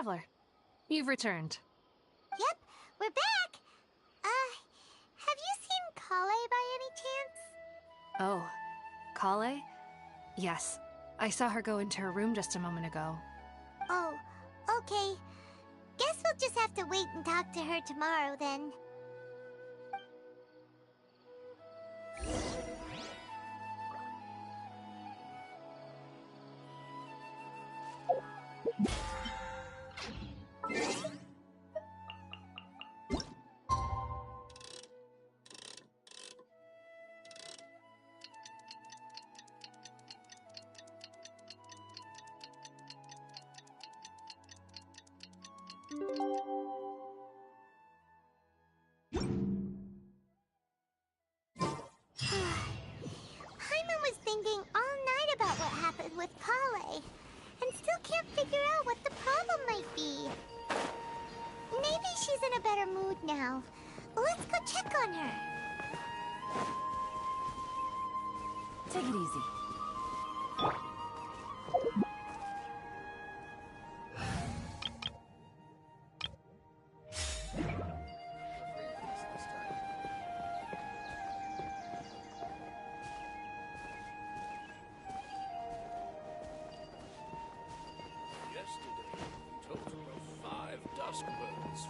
Traveler, you've returned. Yep, we're back. Have you seen Kale by any chance? Oh, Kale? Yes, I saw her go into her room just a moment ago. Oh, okay. Guess we'll just have to wait and talk to her tomorrow then. Paimon was thinking all night about what happened with Kale, and still can't figure out what the problem might be. Maybe she's in a better mood now. Let's go check on her. Take it easy. Yesterday, total of 5 dusk birds.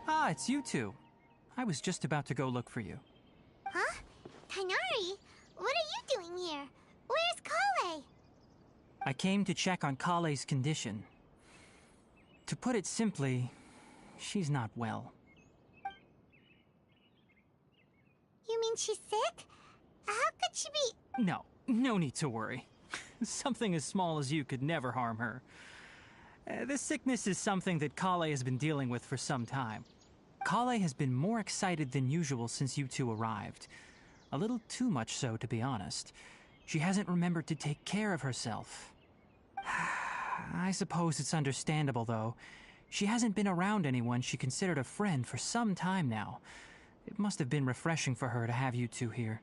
Ah, it's you two. I was just about to go look for you. Huh? Tighnari? What are you doing here? Where's Kale? I came to check on Kale's condition. To put it simply, she's not well. You mean she's sick? How could she be... No need to worry. Something as small as you could never harm her. This sickness is something that Kale has been dealing with for some time. Kale has been more excited than usual since you two arrived. A little too much so, to be honest. She hasn't remembered to take care of herself. I suppose it's understandable, though. She hasn't been around anyone she considered a friend for some time now. It must have been refreshing for her to have you two here.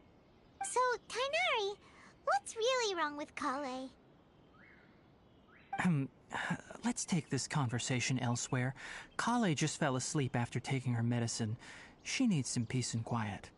So, Tighnari, what's really wrong with Kale? Let's take this conversation elsewhere. Kale just fell asleep after taking her medicine. She needs some peace and quiet.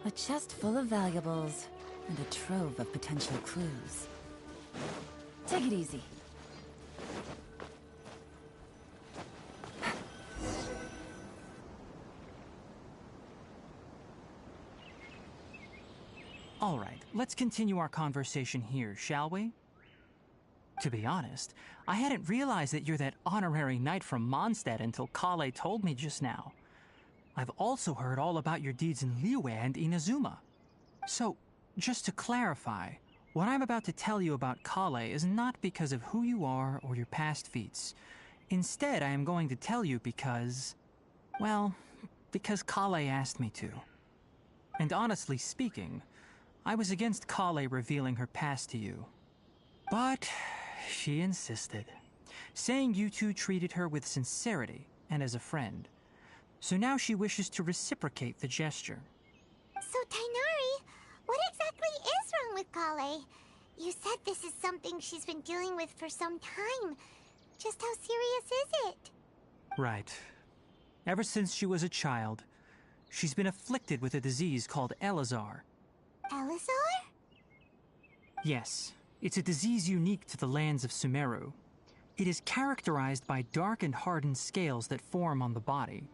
A chest full of valuables, and a trove of potential clues. Take it easy. All right, let's continue our conversation here, shall we? To be honest, I hadn't realized that you're that honorary knight from Mondstadt until Kale told me just now. I've also heard all about your deeds in Liyue and Inazuma. So, just to clarify, what I'm about to tell you about Kale is not because of who you are or your past feats. Instead, I am going to tell you because... well, because Kale asked me to. And honestly speaking, I was against Kale revealing her past to you. But she insisted, saying you two treated her with sincerity and as a friend. So now she wishes to reciprocate the gesture. So, Tainari, what exactly is wrong with Kale? You said this is something she's been dealing with for some time. Just how serious is it? Right. Ever since she was a child, she's been afflicted with a disease called Elazar. Elazar? Yes, it's a disease unique to the lands of Sumeru. It is characterized by dark and hardened scales that form on the body.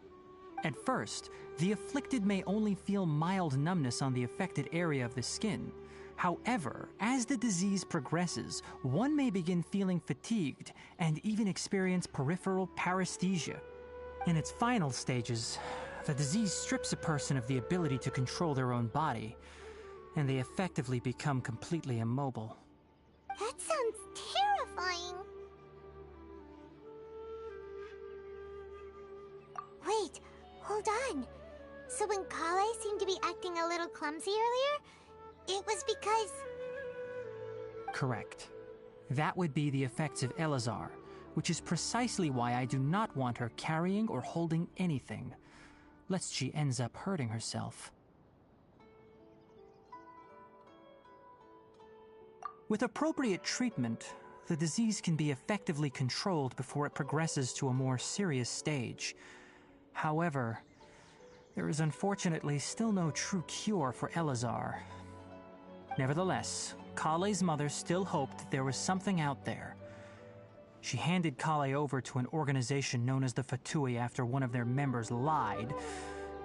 At first, the afflicted may only feel mild numbness on the affected area of the skin. However, as the disease progresses, one may begin feeling fatigued and even experience peripheral paresthesia. In its final stages, the disease strips a person of the ability to control their own body, and they effectively become completely immobile. That sounds terrifying. Wait, hold on. So when Kale seemed to be acting a little clumsy earlier, it was because... Correct. That would be the effects of Elazar, which is precisely why I do not want her carrying or holding anything, lest she ends up hurting herself. With appropriate treatment, the disease can be effectively controlled before it progresses to a more serious stage. However, there is unfortunately still no true cure for Elazar. Nevertheless, Kale's mother still hoped there was something out there. She handed Kale over to an organization known as the Fatui after one of their members lied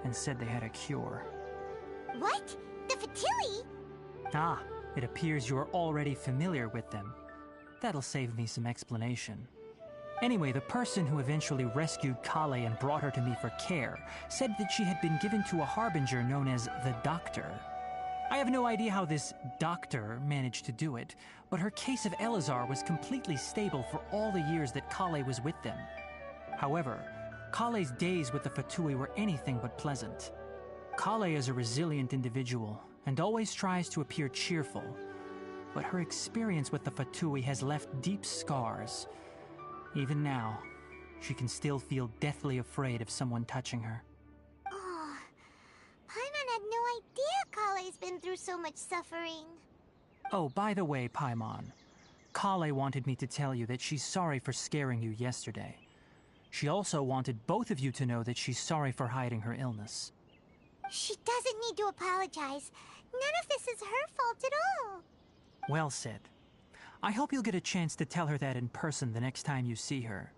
and said they had a cure. What? The Fatui? Ah, it appears you're already familiar with them. That'll save me some explanation. Anyway, the person who eventually rescued Kale and brought her to me for care said that she had been given to a harbinger known as the Doctor. I have no idea how this doctor managed to do it, but her case of Elazar was completely stable for all the years that Kale was with them. However, Kale's days with the Fatui were anything but pleasant. Kale is a resilient individual and always tries to appear cheerful, but her experience with the Fatui has left deep scars. Even now, she can still feel deathly afraid of someone touching her. Oh, Paimon had no idea Kale's been through so much suffering. Oh, by the way, Paimon, Kale wanted me to tell you that she's sorry for scaring you yesterday. She also wanted both of you to know that she's sorry for hiding her illness. She doesn't need to apologize. None of this is her fault at all. Well said. I hope you'll get a chance to tell her that in person the next time you see her.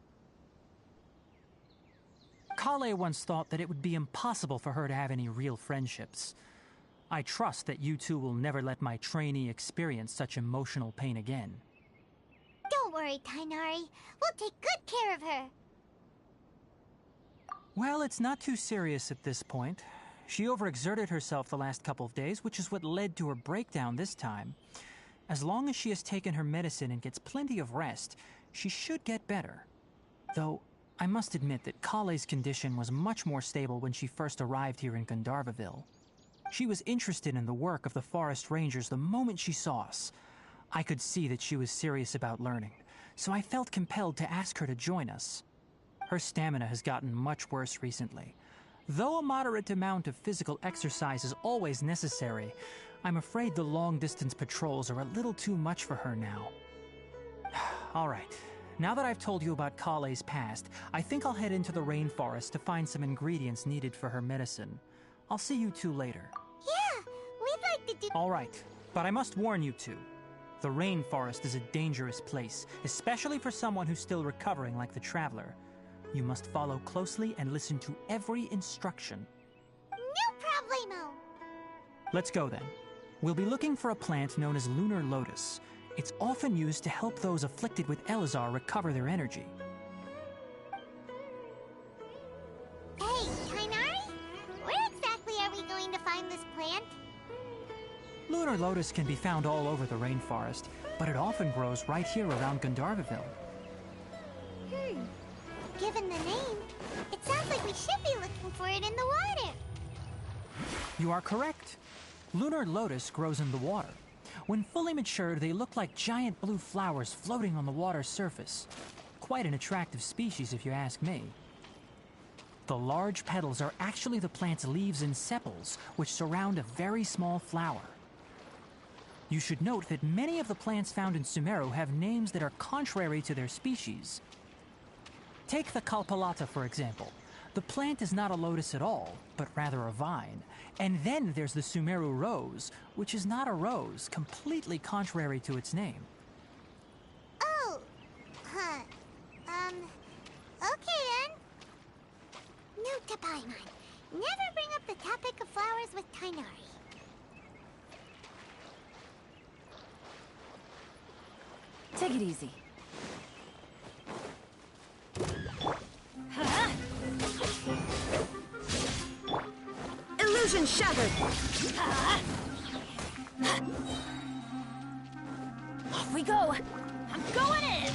Kale once thought that it would be impossible for her to have any real friendships. I trust that you two will never let my trainee experience such emotional pain again. Don't worry, Tainari. We'll take good care of her. Well, it's not too serious at this point. She overexerted herself the last couple of days, which is what led to her breakdown this time. As long as she has taken her medicine and gets plenty of rest, she should get better. Though, I must admit that Kale's condition was much more stable when she first arrived here in Gandharvaville. She was interested in the work of the forest rangers the moment she saw us. I could see that she was serious about learning, so I felt compelled to ask her to join us. Her stamina has gotten much worse recently. Though a moderate amount of physical exercise is always necessary, I'm afraid the long-distance patrols are a little too much for her now. All right, now that I've told you about Kale's past, I think I'll head into the rainforest to find some ingredients needed for her medicine. I'll see you two later. Yeah, we'd like to do... All right, but I must warn you two. The rainforest is a dangerous place, especially for someone who's still recovering like the Traveler. You must follow closely and listen to every instruction. No problemo! Let's go then. We'll be looking for a plant known as lunar lotus. It's often used to help those afflicted with Elazar recover their energy. Hey, Tainari? Where exactly are we going to find this plant? Lunar lotus can be found all over the rainforest, but it often grows right here around Gandharvaville. Given the name, it sounds like we should be looking for it in the water. You are correct. Lunar lotus grows in the water. When fully matured, they look like giant blue flowers floating on the water's surface. Quite an attractive species, if you ask me. The large petals are actually the plant's leaves and sepals, which surround a very small flower. You should note that many of the plants found in SUMERU have names that are contrary to their species. Take the Kalpalata, for example. The plant is not a lotus at all, but rather a vine. And then there's the SUMERU rose, which is not a rose, completely contrary to its name. Oh, huh. Okay then. Note to Paimon. Never bring up the topic of flowers with Tainari. Take it easy. Illusion shattered! Off we go! I'm going in!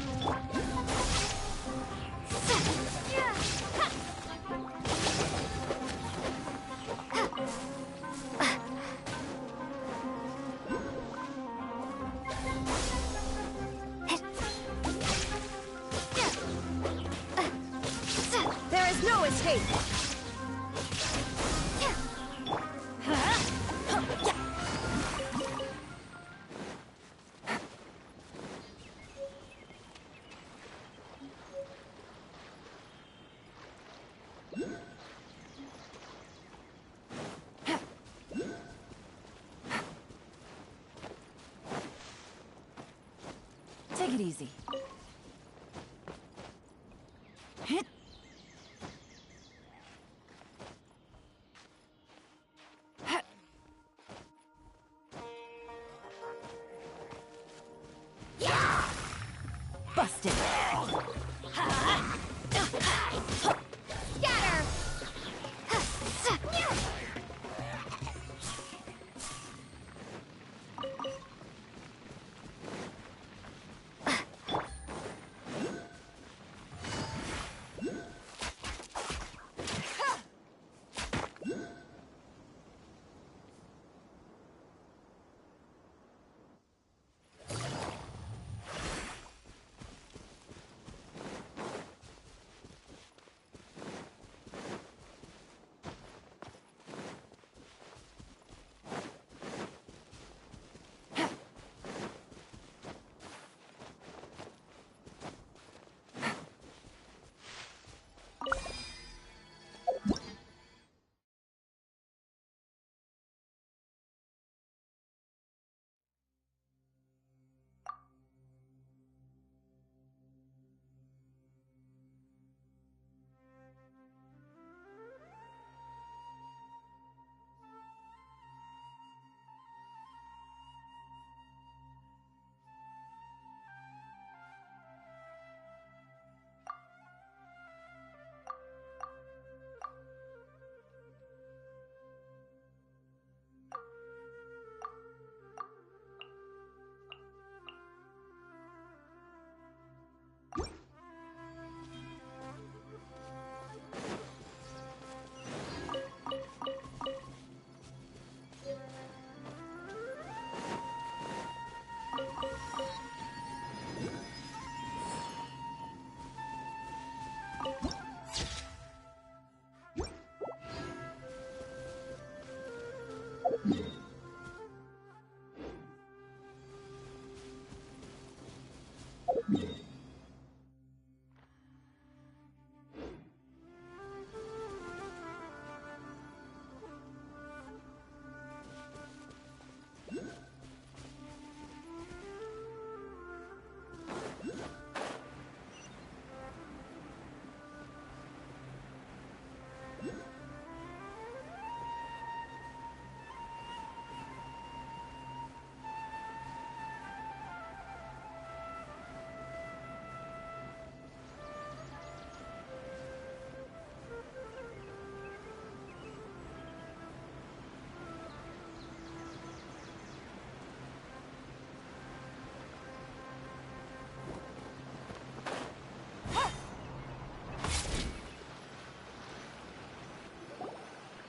There is no escape! Take it easy. Busted. Scatter!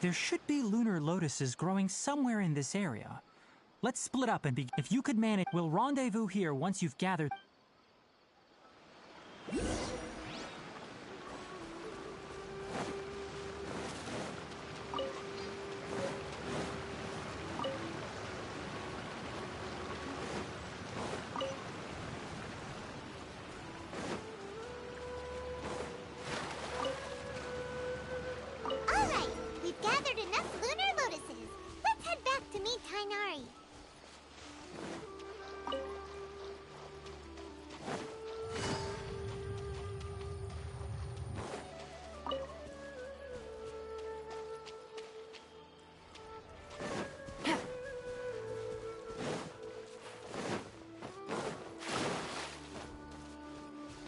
There should be lunar lotuses growing somewhere in this area. Let's split up and if you could manage, we'll rendezvous here once you've gathered. Alright, we've gathered enough lunar lotuses. Let's head back to meet Tainari.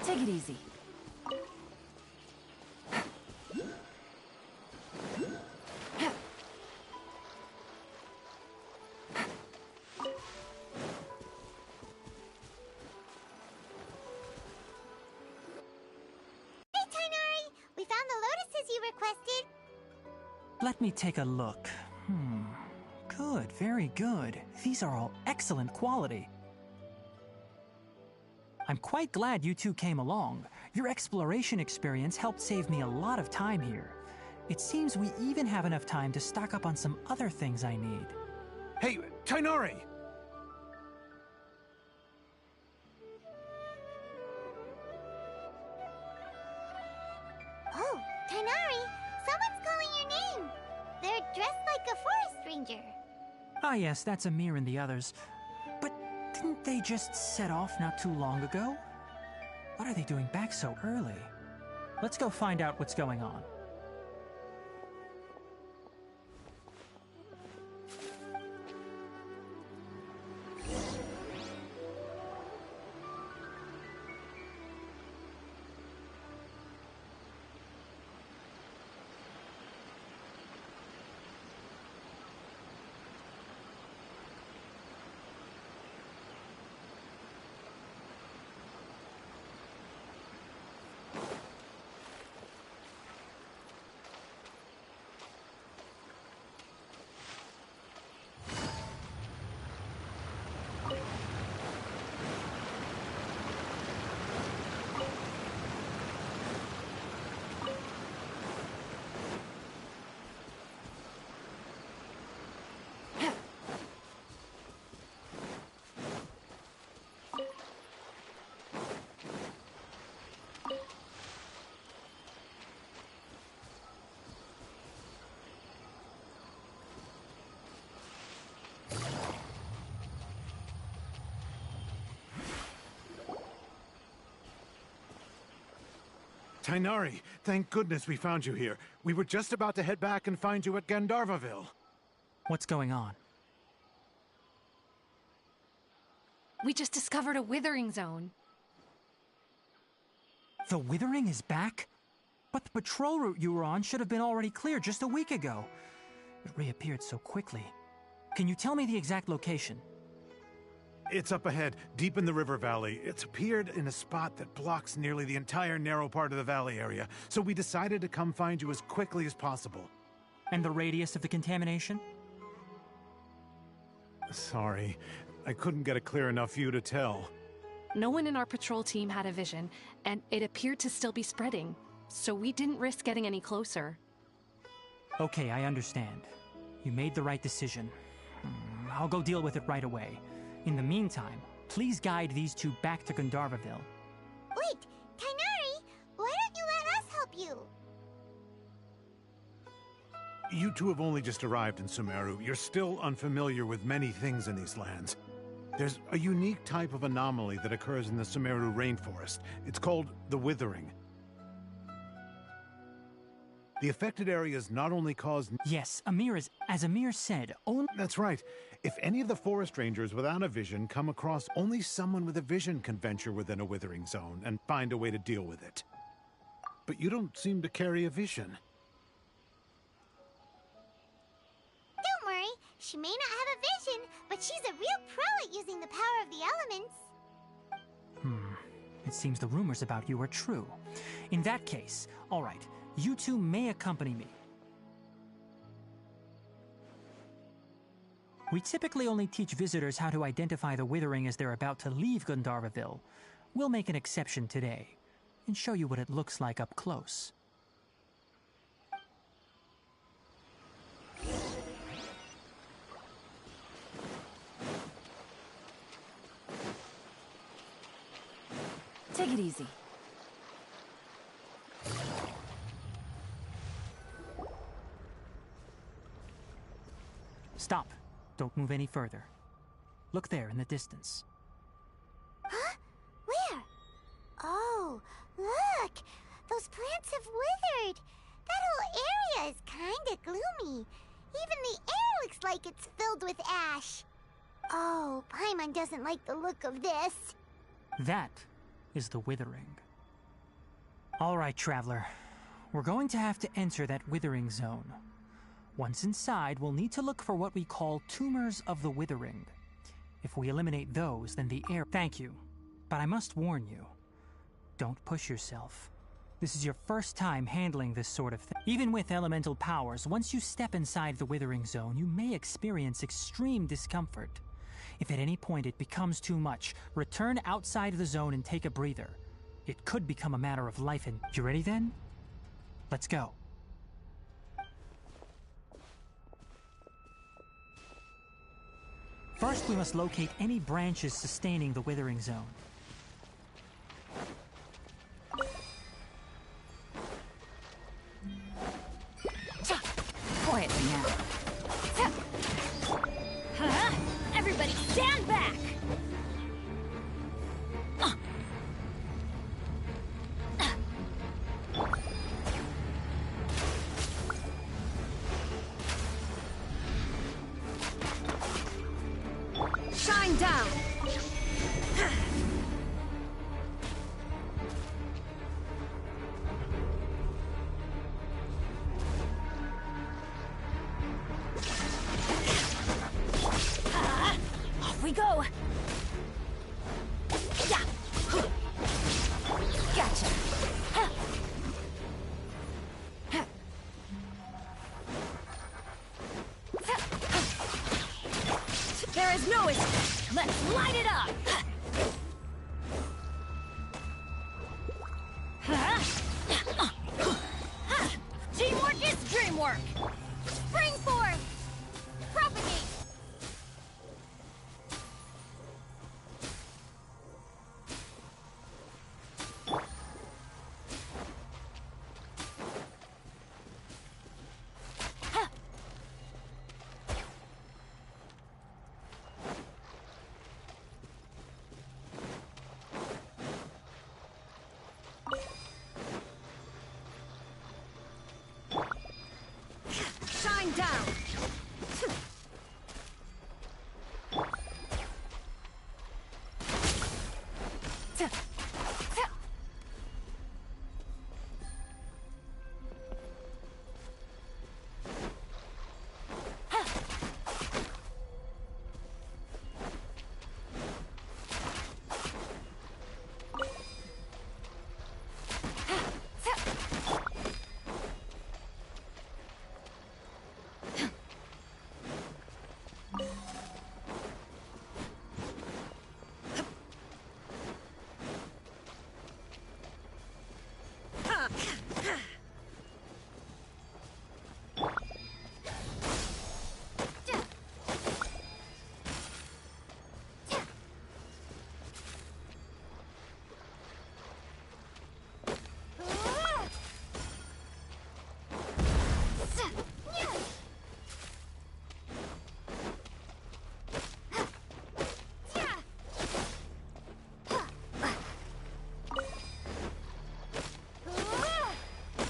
Take it easy. Hey, Tainari! We found the lotuses you requested. Let me take a look. Good, very good. These are all excellent quality. I'm quite glad you two came along. Your exploration experience helped save me a lot of time here. It seems we even have enough time to stock up on some other things I need. Hey, Tainari! Oh, Tainari! Someone's calling your name! They're dressed like a forest ranger. Ah yes, that's Amir and the others. But didn't they just set off not too long ago? What are they doing back so early? Let's go find out what's going on. Tainari, thank goodness we found you here. We were just about to head back and find you at Gandharvaville. What's going on? We just discovered a withering zone. The Withering is back? But the patrol route you were on should have been already clear just a week ago. It reappeared so quickly. Can you tell me the exact location? It's up ahead, deep in the river valley. It's appeared in a spot that blocks nearly the entire narrow part of the valley area, so we decided to come find you as quickly as possible. And the radius of the contamination? Sorry, I couldn't get a clear enough view to tell. No one in our patrol team had a vision, and it appeared to still be spreading, so we didn't risk getting any closer. Okay, I understand. You made the right decision. I'll go deal with it right away. In the meantime, please guide these two back to Gandharvaville. Wait, Tainari! Why don't you let us help you? You two have only just arrived in SUMERU. You're still unfamiliar with many things in these lands. There's a unique type of anomaly that occurs in the SUMERU rainforest. It's called the Withering. The affected areas not only cause... Yes, as Amir said, only... That's right. If any of the forest rangers without a vision come across, only someone with a vision can venture within a withering zone and find a way to deal with it. But you don't seem to carry a vision. Don't worry, she may not have a vision, but she's a real pro at using the power of the elements. It seems the rumors about you are true. In that case, all right, you two may accompany me. We typically only teach visitors how to identify the Withering as they're about to leave Gandharvaville. We'll make an exception today and show you what it looks like up close. Take it easy. Stop. Don't move any further. Look there in the distance. Huh? Where? Oh, look! Those plants have withered! That whole area is kinda gloomy. Even the air looks like it's filled with ash. Oh, Paimon doesn't like the look of this. That is the Withering. All right, Traveler. We're going to have to enter that Withering zone. Once inside, we'll need to look for what we call tumors of the Withering. If we eliminate those, then the air... Thank you. But I must warn you. Don't push yourself. This is your first time handling this sort of thing. Even with elemental powers, once you step inside the Withering zone, you may experience extreme discomfort. If at any point it becomes too much, return outside the zone and take a breather. It could become a matter of life and... You ready then? Let's go. First, we must locate any branches sustaining the Withering zone. Quietly now. Everybody stand back! Shine down! Off we go! Yeah. Gotcha! There is no escape! Let's light it up! Teamwork is dreamwork! Spring forth! Propagate! Shine down!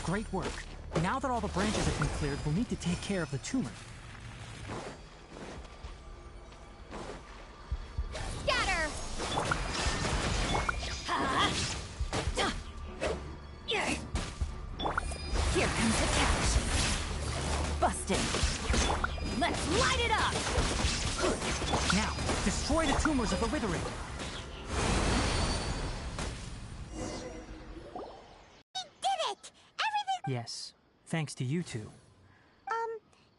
Great work. Now that all the branches have been cleared, we'll need to take care of the tumor. Scatter! Here comes the catch. Busted. Let's light it up! Now, destroy the tumors of the Withering. We did it! Everything... Yes, thanks to you two.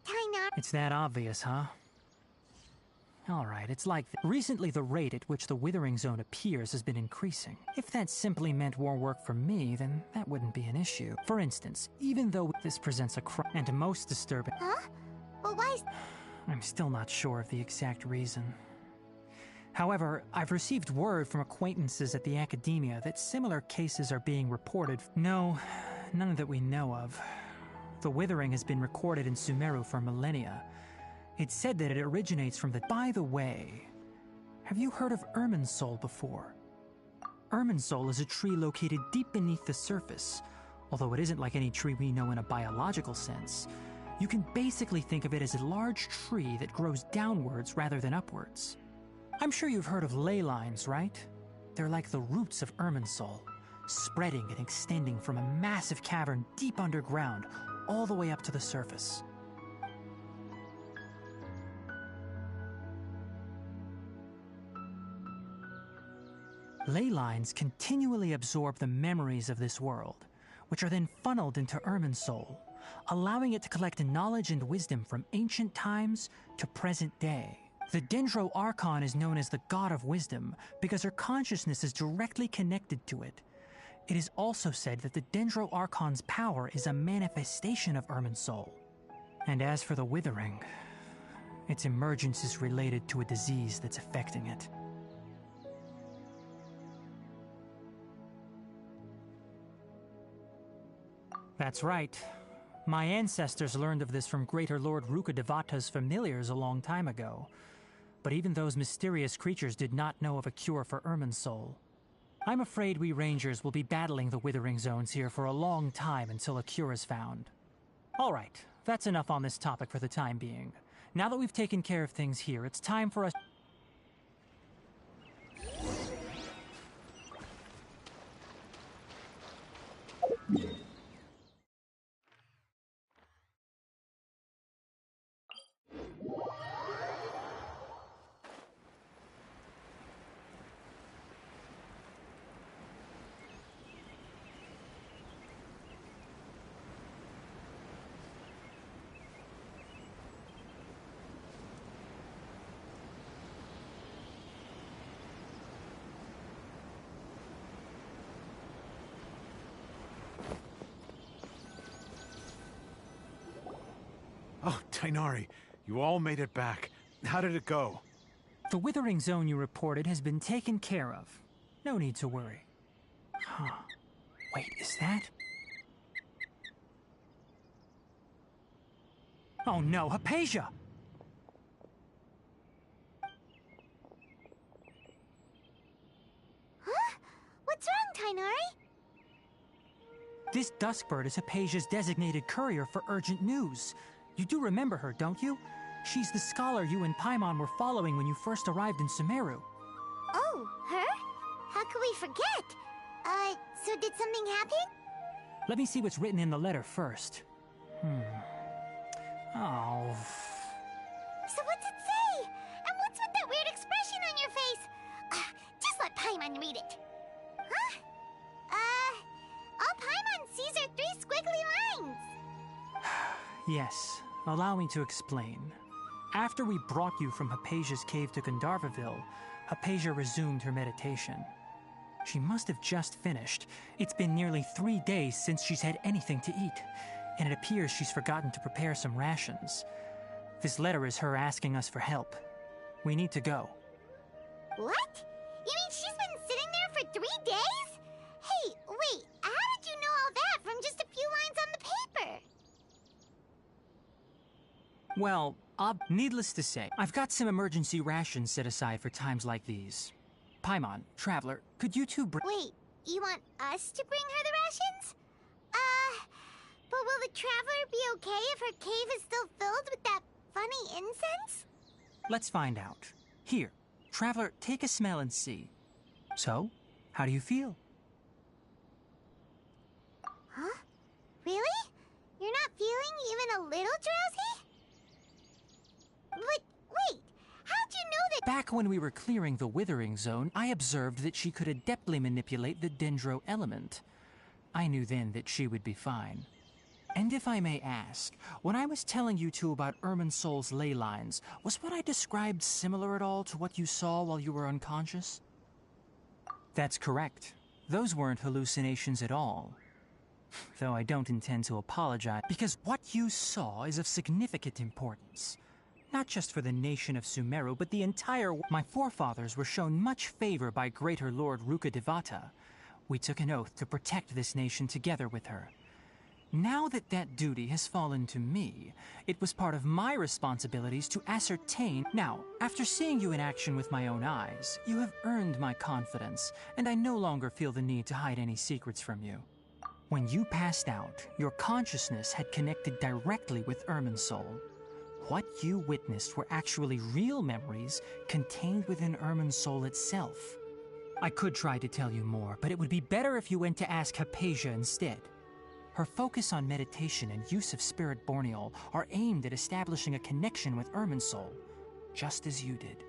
Taina... It's that obvious, huh? Alright, it's like recently the rate at which the Withering Zone appears has been increasing. If that simply meant more work for me, then that wouldn't be an issue. For instance, even though this presents a and most disturbing... Huh? Well, why... I'm still not sure of the exact reason. However, I've received word from acquaintances at the academia that similar cases are being reported. No, none that we know of. The Withering has been recorded in SUMERU for millennia. It's said that it originates from the... By the way, have you heard of Irminsul before? Irminsul is a tree located deep beneath the surface. Although it isn't like any tree we know in a biological sense. You can basically think of it as a large tree that grows downwards rather than upwards. I'm sure you've heard of ley lines, right? They're like the roots of Irminsul, spreading and extending from a massive cavern deep underground all the way up to the surface. Ley lines continually absorb the memories of this world, which are then funneled into Irminsul, allowing it to collect knowledge and wisdom from ancient times to present day. The Dendro Archon is known as the God of Wisdom because her consciousness is directly connected to it. It is also said that the Dendro Archon's power is a manifestation of Irminsul. And as for the Withering, its emergence is related to a disease that's affecting it. That's right. My ancestors learned of this from Greater Lord Rukadevata's familiars a long time ago. But even those mysterious creatures did not know of a cure for Irminsul. I'm afraid we Rangers will be battling the Withering Zones here for a long time until a cure is found. Alright, that's enough on this topic for the time being. Now that we've taken care of things here, it's time for us... Oh, Tainari, you all made it back. How did it go? The Withering Zone you reported has been taken care of. No need to worry. Huh. Wait, is that... Oh no, Hypatia! Huh? What's wrong, Tainari? This Duskbird is Hypatia's designated courier for urgent news. You do remember her, don't you? She's the scholar you and Paimon were following when you first arrived in SUMERU. Oh, her? How could we forget? So did something happen? Let me see what's written in the letter first. Oh... So what's it say? And what's with that weird expression on your face? Just let Paimon read it. Huh? All Paimon sees are 3 squiggly lines. Yes, allow me to explain. After we brought you from Hypatia's cave to Gandharvaville, Hypatia resumed her meditation. She must have just finished. It's been nearly 3 days since she's had anything to eat, and it appears she's forgotten to prepare some rations. This letter is her asking us for help. We need to go. What? You mean she's been sitting there for 3 days? Hey, wait, how did you know all that from just a few lines on the paper? Well, needless to say, I've got some emergency rations set aside for times like these. Paimon, Traveler, could you two Wait, you want us to bring her the rations? But will the Traveler be okay if her cave is still filled with that funny incense? Let's find out. Here, Traveler, take a smell and see. So, how do you feel? Huh? Really? You're not feeling even a little drowsy? But wait, how'd you know that— Back when we were clearing the Withering Zone, I observed that she could adeptly manipulate the Dendro element. I knew then that she would be fine. And if I may ask, when I was telling you two about Irminsul's ley lines, was what I described similar at all to what you saw while you were unconscious? That's correct. Those weren't hallucinations at all. Though I don't intend to apologize, because what you saw is of significant importance. Not just for the nation of SUMERU, but the entire world. My forefathers were shown much favor by Greater Lord Rukkhadevata. We took an oath to protect this nation together with her. Now that that duty has fallen to me, it was part of my responsibilities to ascertain. Now, after seeing you in action with my own eyes, you have earned my confidence, and I no longer feel the need to hide any secrets from you. When you passed out, your consciousness had connected directly with Irminsul. What you witnessed were actually real memories contained within Irminsul itself. I could try to tell you more, but it would be better if you went to ask Hypatia instead. Her focus on meditation and use of Spirit Borneol are aimed at establishing a connection with Irminsul, just as you did.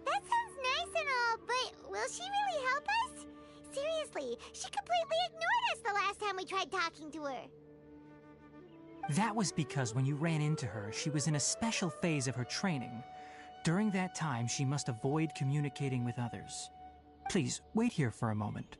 That sounds nice and all, but will she really help us? Seriously, she completely ignored us the last time we tried talking to her. That was because when you ran into her, she was in a special phase of her training. During that time, she must avoid communicating with others. Please, wait here for a moment.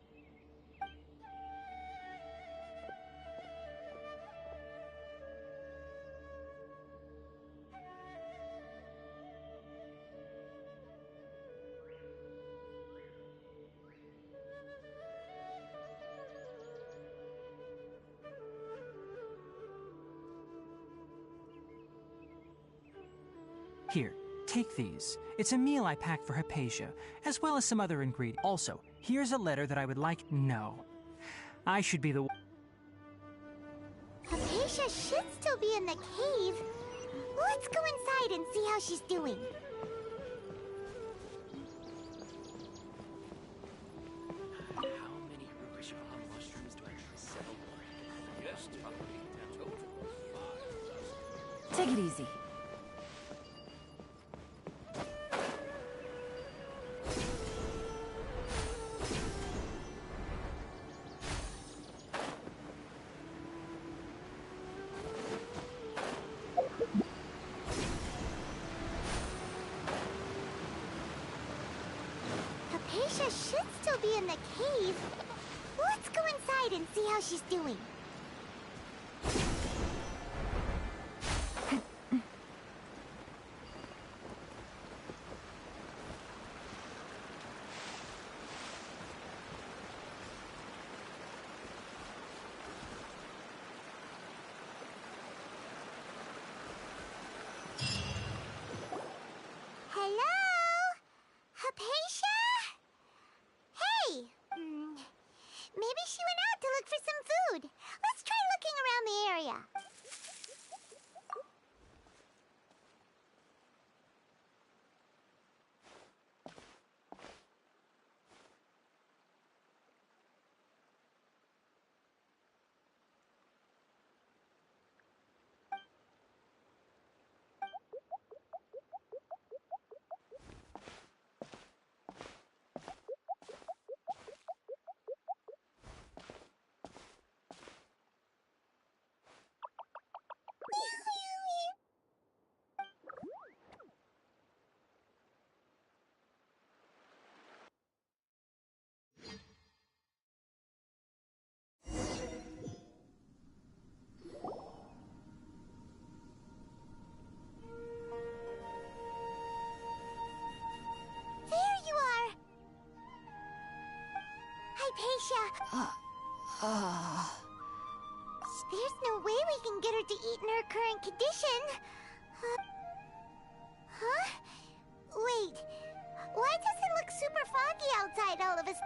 Here, take these. It's a meal I packed for Hypatia, as well as some other ingredients. Also, here's a letter that I would like... No. I should be the... Hypatia should still be in the cave. Let's go inside and see how she's doing. How many Rukkhadevata mushrooms do I need to sell? Yesterday, I told you 5 dozen. Take it easy. Hypatia should still be in the cave. Let's go inside and see how she's doing. Hello? Hypatia? Hey! Maybe she went out to look for some food. Let's try looking around the area. There you are! Hypatia! There's no way we can get her to eat in her current condition. Huh? Wait. Why does it look super foggy outside all of us?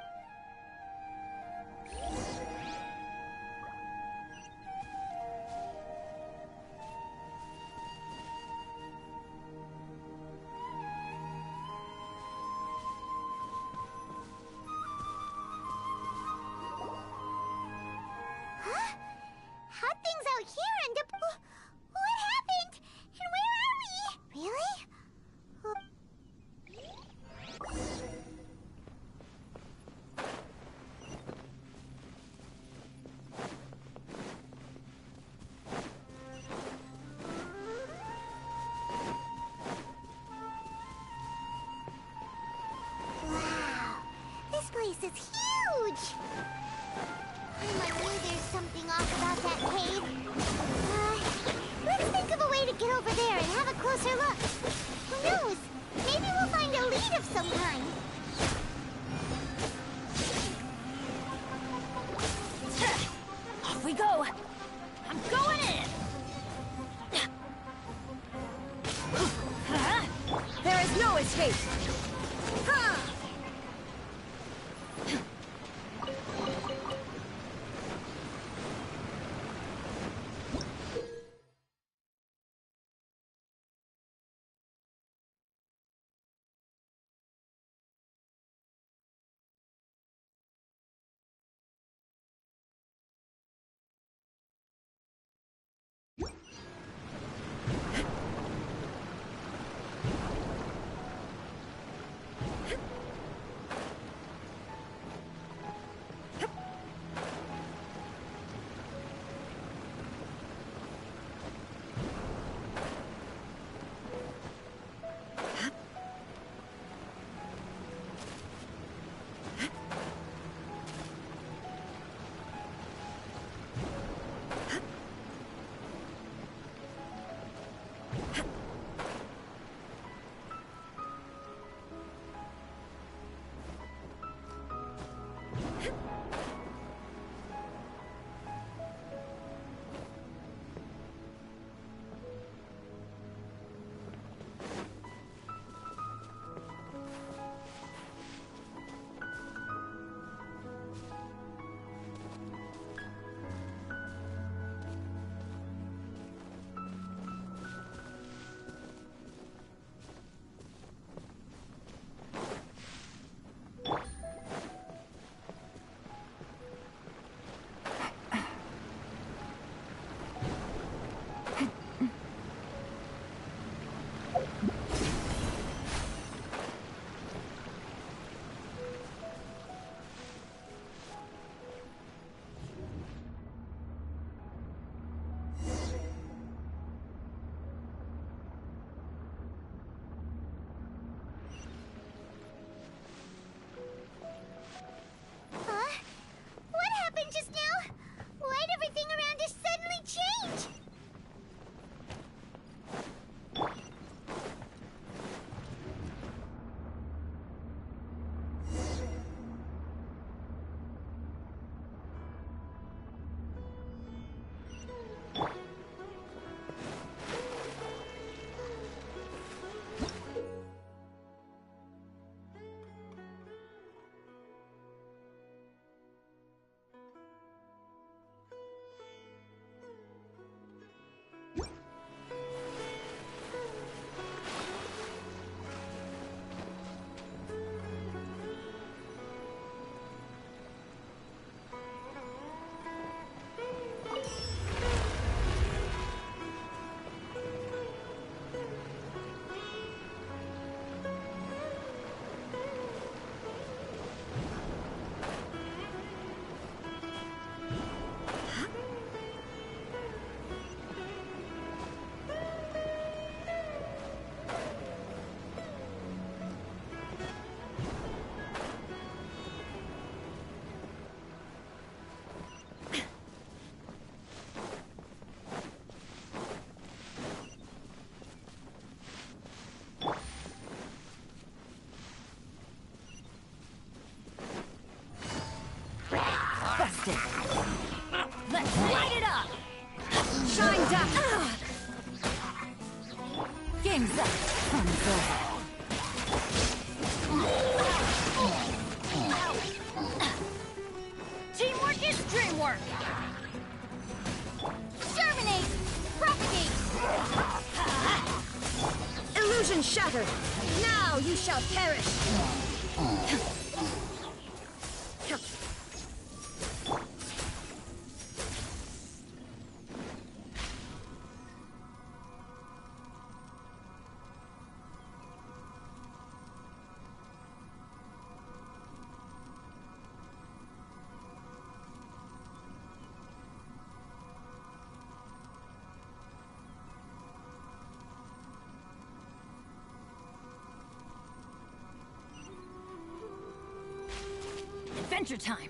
Huh? Hot things out here and what happened? And where are we? Really? place is huge! I knew there's something off about that cave. Let's think of a way to get over there and have a closer look. Who knows? Maybe we'll find a lead of some kind. Off we go! I'm going in! There is no escape! Ha! What happened just now? Why'd everything around us suddenly change? Busted! Let's light it up! Shine down! Game's up. Fun's over. Teamwork is dreamwork! Terminate! Propagate! Illusion shattered! Now you shall perish! Adventure time!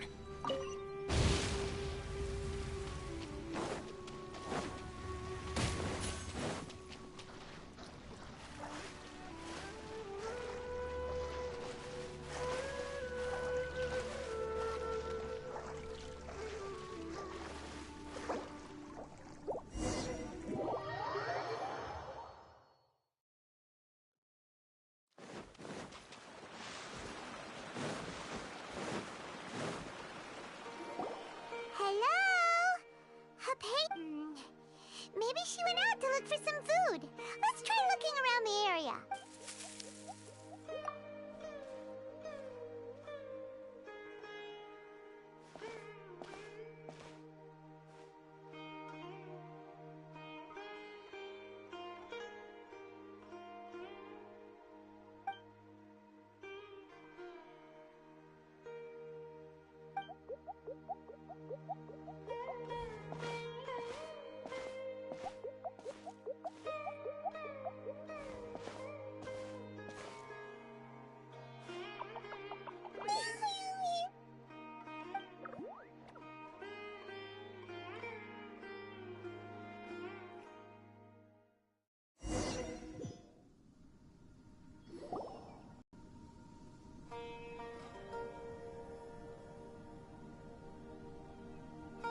Maybe she went out to look for some food. Let's try looking around the area.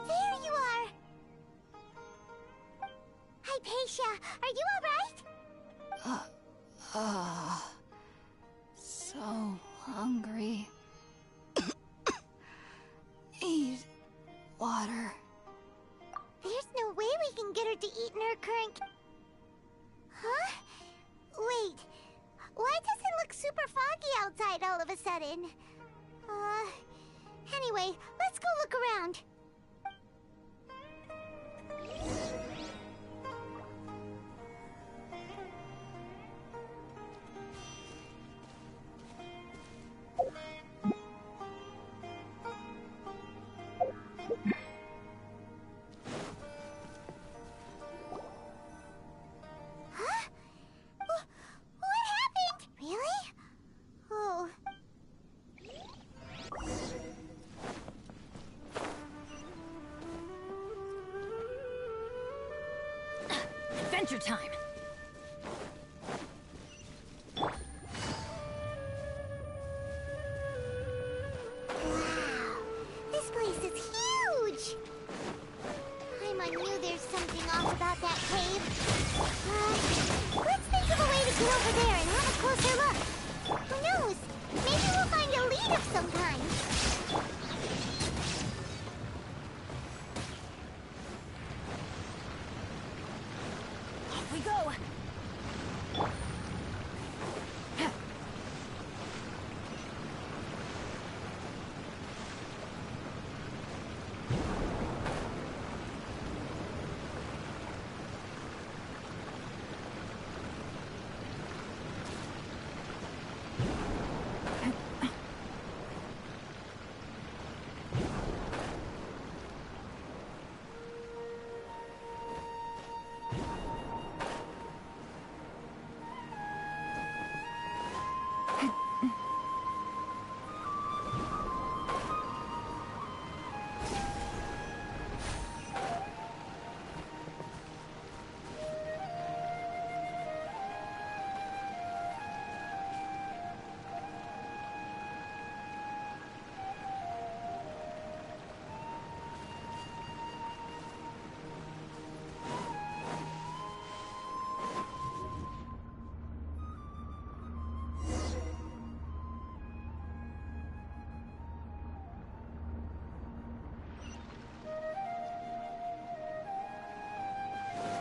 There you are! Hypatia, are you alright? So hungry. Need water. There's no way we can get her to eat in her current... Huh? Wait, why does it look super foggy outside all of a sudden? Anyway, let's go look around. What happened? Really? Oh. Adventure time! Wow. This place is huge! I knew there's something off about that cave. Let's think of a way to get over there and have a closer look. Who knows? Maybe we'll find a lead of some kind. Off we go!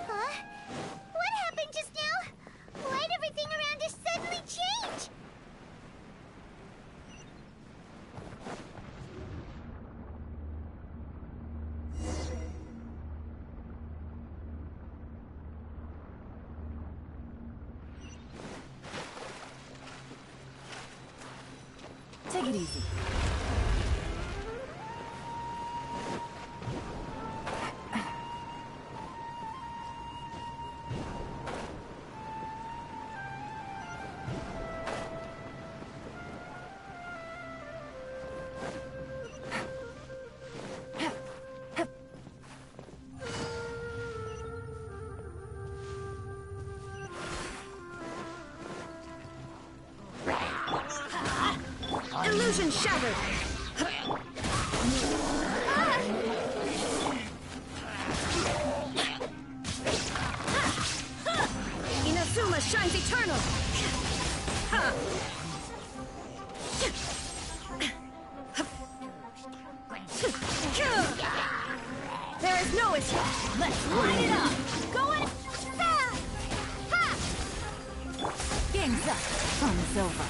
Huh? What happened just now? Why'd everything around us suddenly change? Take it easy. Illusion shattered! Inazuma shines eternal! There is no escape! Let's light it up! Go in! Game's up! Fun's over.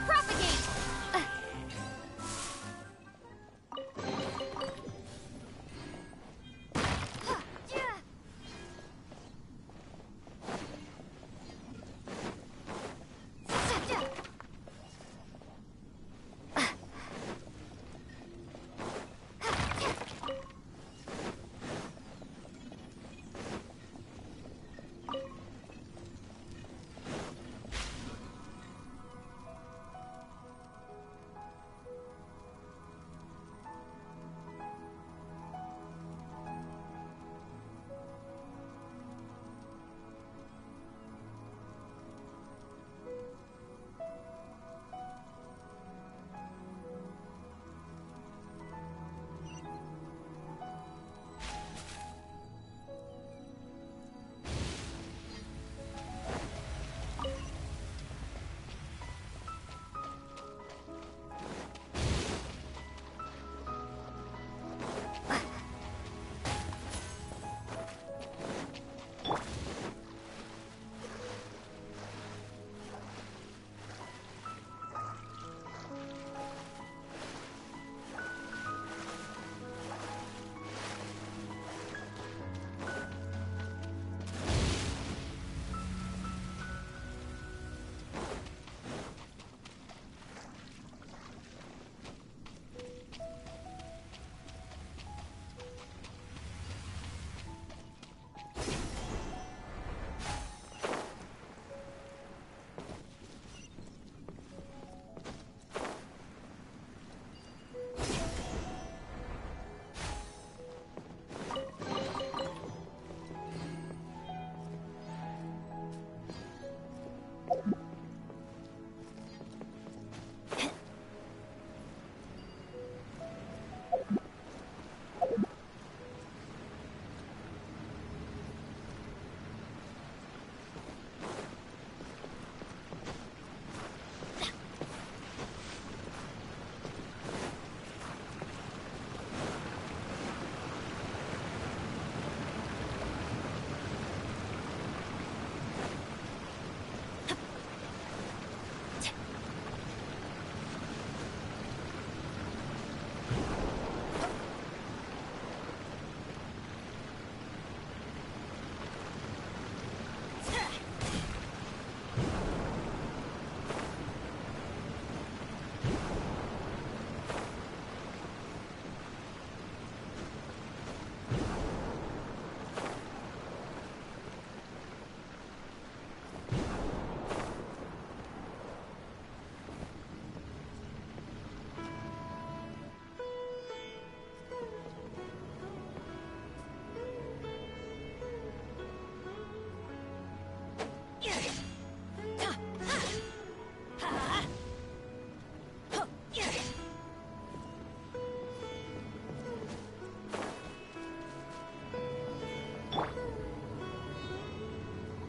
Propagate!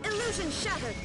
Illusion shattered!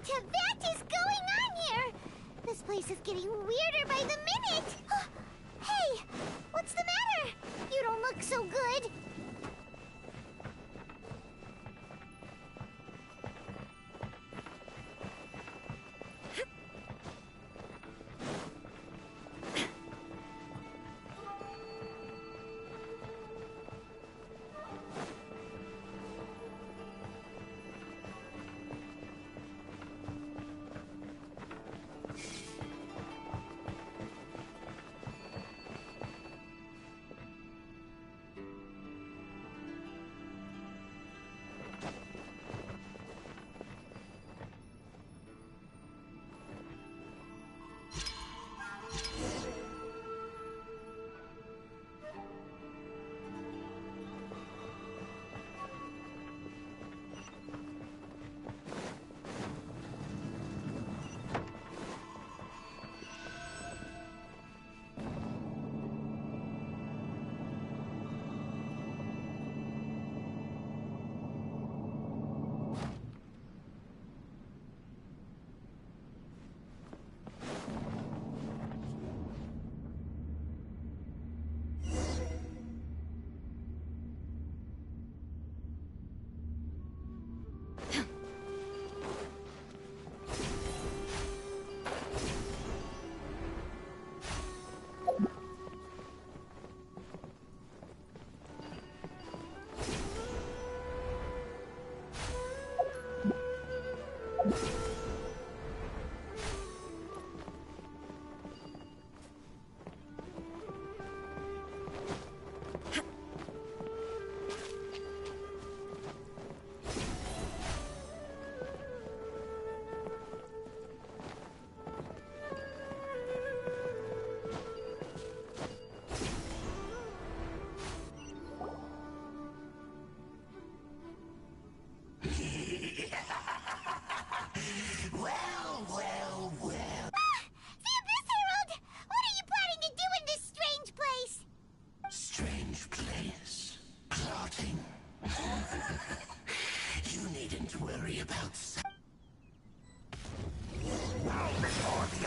Tibet is going on here? This place is getting weirder by the minute. Hey, what's the matter? You don't look so good.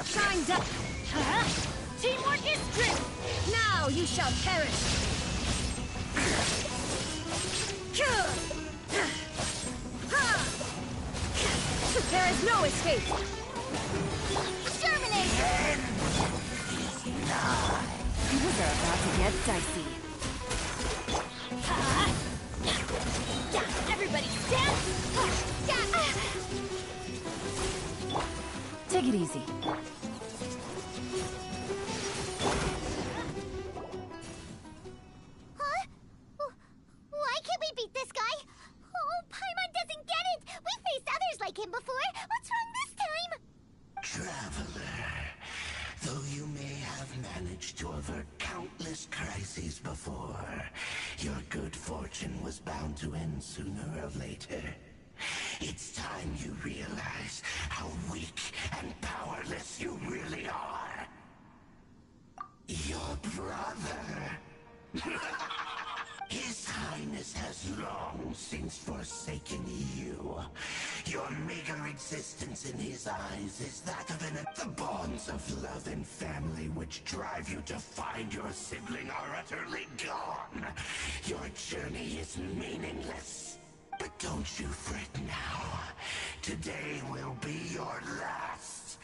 Shine up! Teamwork is strength! Now you shall perish! There is no escape! Exterminate! Things are about to get dicey. Everybody stand! Take it easy. Huh? Why can't we beat this guy? Oh, Paimon doesn't get it! We faced others like him before! What's wrong this time? Traveler, though you may have managed to avert countless crises before, your good fortune was bound to end sooner or later. It's time you realize how weak and powerless you really are. Your brother... His Highness has long since forsaken you. Your meager existence in his eyes is that of the bonds of love and family which drive you to find your sibling are utterly gone. Your journey is meaningless. But don't you fret now. Today will be your last.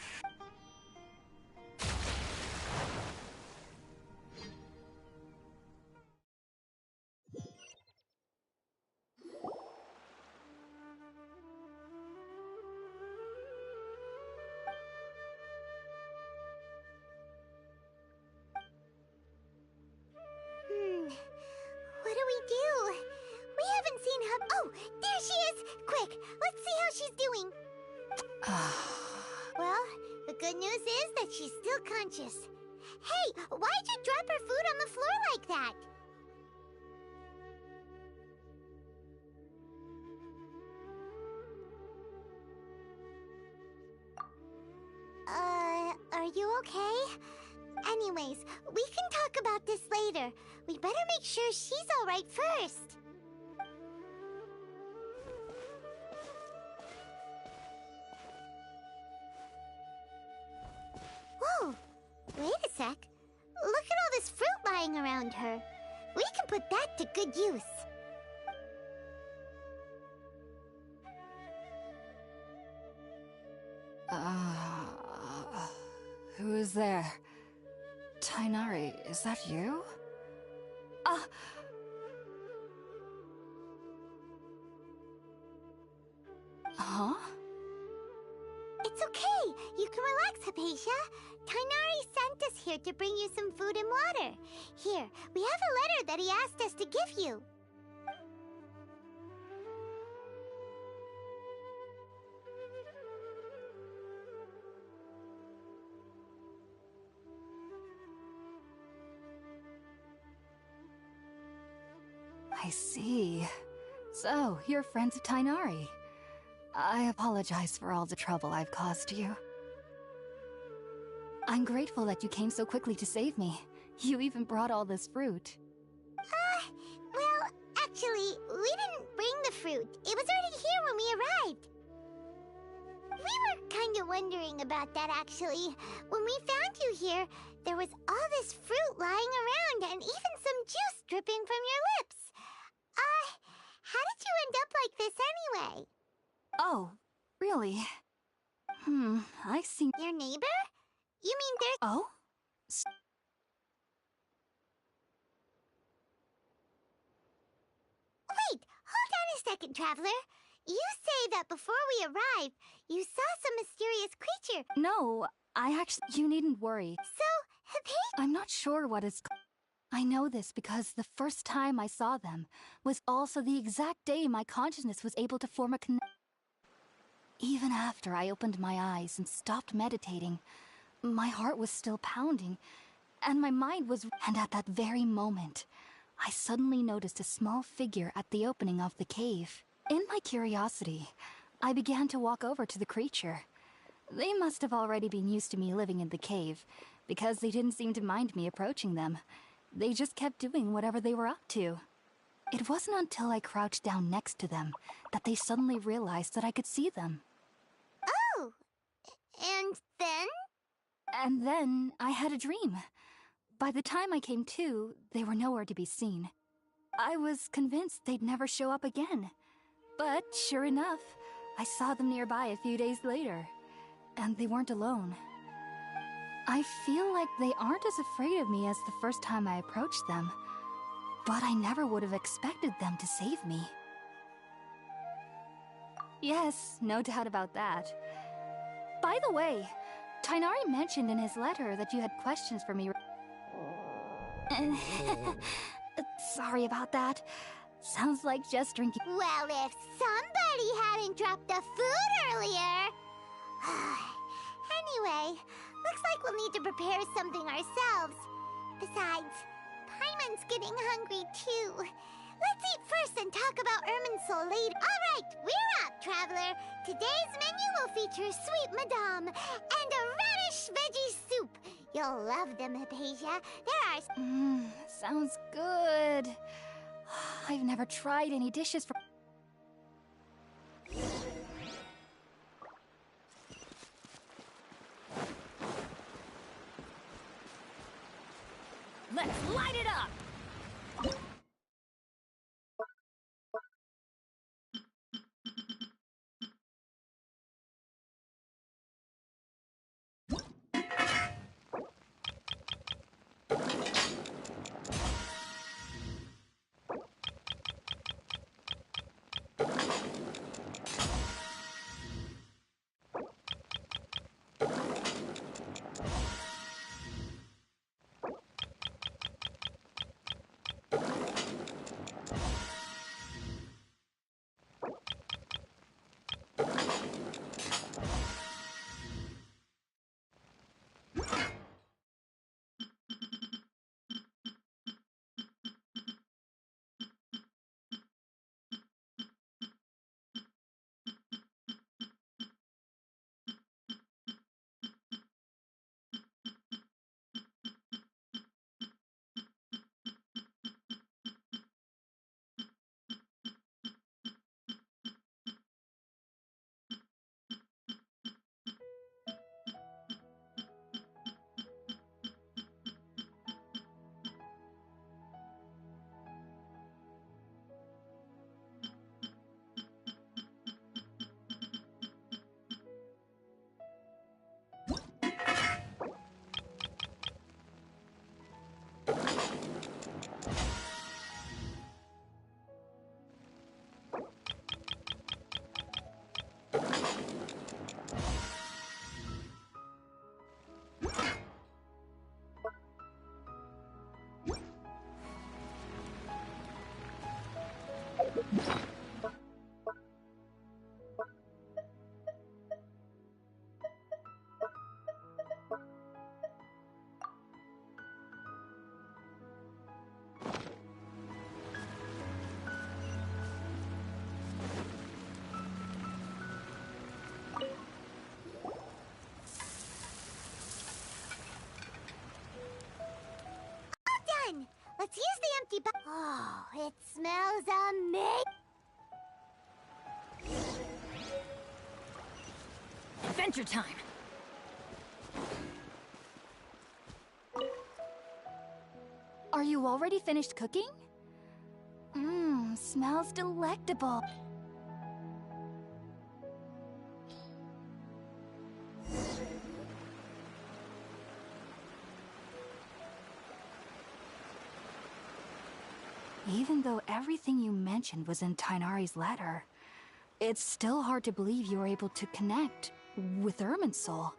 What do we do? We haven't seen her. Oh, there she is! Quick, let's see how she's doing. Well, the good news is that she's still conscious. Hey, why'd you drop her food on the floor like that? Are you okay? Anyways, we can talk about this later. We better make sure she's alright first. sec. Look at all this fruit lying around her. We can put that to good use. Who is there? Tainari, is that you? Huh? It's okay. You can relax, Hypatia. Tainari sent us here to bring you some food and water. Here, we have a letter that he asked us to give you. I see. So, you're friends of Tainari. I apologize for all the trouble I've caused you. I'm grateful that you came so quickly to save me. You even brought all this fruit. Well, actually, we didn't bring the fruit. It was already here when we arrived. We were kind of wondering about that, actually. When we found you here, there was all this fruit lying around and even some juice dripping from your lips. How did you end up like this anyway? Oh, really? I see. Your neighbor? You mean there's... Oh? Wait, hold on a second, Traveler. You say that before we arrived, you saw some mysterious creature. No, you needn't worry. So, I'm not sure what it's called. I know this because the first time I saw them was also the exact day my consciousness was able to form a connection. Even after I opened my eyes and stopped meditating, my heart was still pounding, and my mind was... And at that very moment, I suddenly noticed a small figure at the opening of the cave. In my curiosity, I began to walk over to the creature. They must have already been used to me living in the cave, because they didn't seem to mind me approaching them. They just kept doing whatever they were up to. It wasn't until I crouched down next to them that they suddenly realized that I could see them. Oh! And then? And then I had a dream. By the time I came to, they were nowhere to be seen. I was convinced they'd never show up again. But sure enough, I saw them nearby a few days later. And they weren't alone. I feel like they aren't as afraid of me as the first time I approached them. But I never would have expected them to save me. Yes, no doubt about that. By the way, Tainari mentioned in his letter that you had questions for me. Sorry about that. Sounds like just drinking. Well, if somebody hadn't dropped the food earlier... Anyway, looks like we'll need to prepare something ourselves. Besides, Paimon's getting hungry too. Let's eat first and talk about Irminsul later. Alright, we're up, Traveler. Today's menu will feature Sweet Madame and a radish veggie soup. You'll love them, Hypatia. There are... Sounds good. I've never tried any dishes from... Let's light it up! Let's use the empty Oh, it smells amazing. Adventure time! Are you already finished cooking? Mmm, smells delectable. Even though everything you mentioned was in Tainari's letter, it's still hard to believe you were able to connect with Irminsul.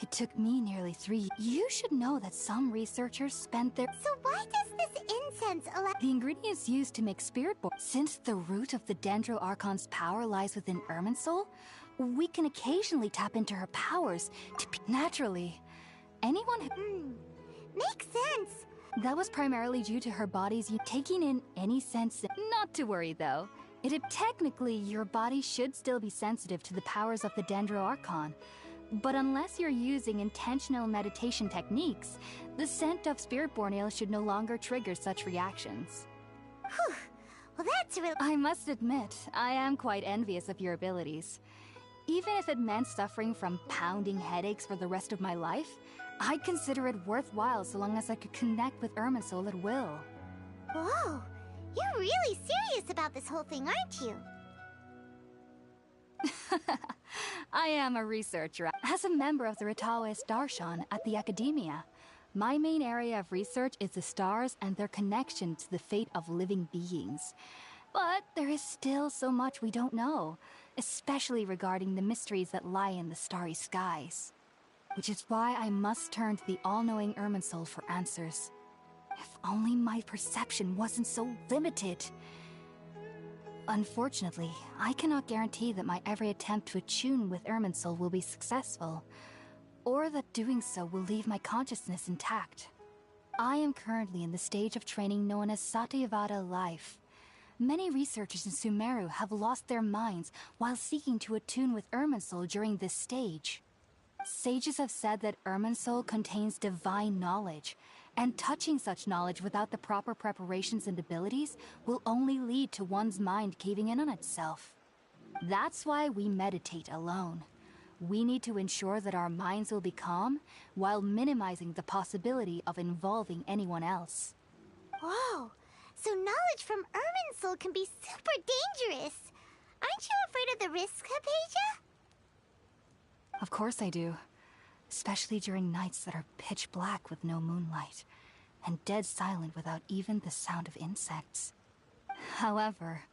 It took me nearly 3 years. You should know that some researchers spent their— So why does this incense allow— The ingredients used to make spirit board. Since the root of the Dendro Archon's power lies within Irminsul, we can occasionally tap into her powers to naturally. Anyone who— Makes sense. That was primarily due to her body's taking in any sense. Not to worry though. Technically, your body should still be sensitive to the powers of the Dendro Archon. But unless you're using intentional meditation techniques, the scent of spirit-born ale should no longer trigger such reactions. Whew. Well, that's really— I must admit, I am quite envious of your abilities. Even if it meant suffering from pounding headaches for the rest of my life, I'd consider it worthwhile so long as I could connect with Irminsul at will. Whoa. You're really serious about this whole thing, aren't you? I am a researcher. As a member of the Ritawe Darshan at the Academia, my main area of research is the stars and their connection to the fate of living beings. But there is still so much we don't know, especially regarding the mysteries that lie in the starry skies. Which is why I must turn to the all-knowing Irminsul for answers. If only my perception wasn't so limited. Unfortunately, I cannot guarantee that my every attempt to attune with Irminsul will be successful, or that doing so will leave my consciousness intact. I am currently in the stage of training known as Satyavada life. Many researchers in SUMERU have lost their minds while seeking to attune with Irminsul during this stage. Sages have said that Irminsul contains divine knowledge, and touching such knowledge without the proper preparations and abilities will only lead to one's mind caving in on itself. That's why we meditate alone. We need to ensure that our minds will be calm while minimizing the possibility of involving anyone else. Whoa. So knowledge from Irminsul can be super dangerous. Aren't you afraid of the risks, Hypatia? Of course I do. Especially during nights that are pitch black with no moonlight, and dead silent without even the sound of insects. However,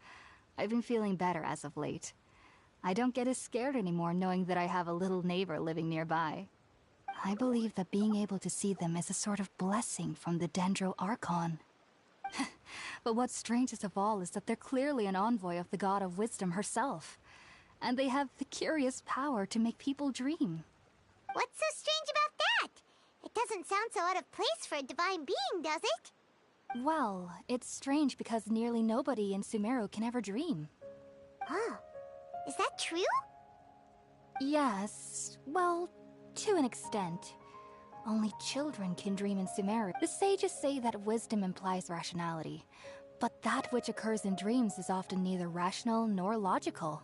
I've been feeling better as of late. I don't get as scared anymore knowing that I have a little neighbor living nearby. I believe that being able to see them is a sort of blessing from the Dendro Archon. But what's strangest of all is that they're clearly an envoy of the God of Wisdom herself, and they have the curious power to make people dream. What's so strange about that? It doesn't sound so out of place for a divine being, does it? Well, it's strange because nearly nobody in SUMERU can ever dream. Oh, is that true? Yes, well, to an extent. Only children can dream in SUMERU. The sages say that wisdom implies rationality, but that which occurs in dreams is often neither rational nor logical.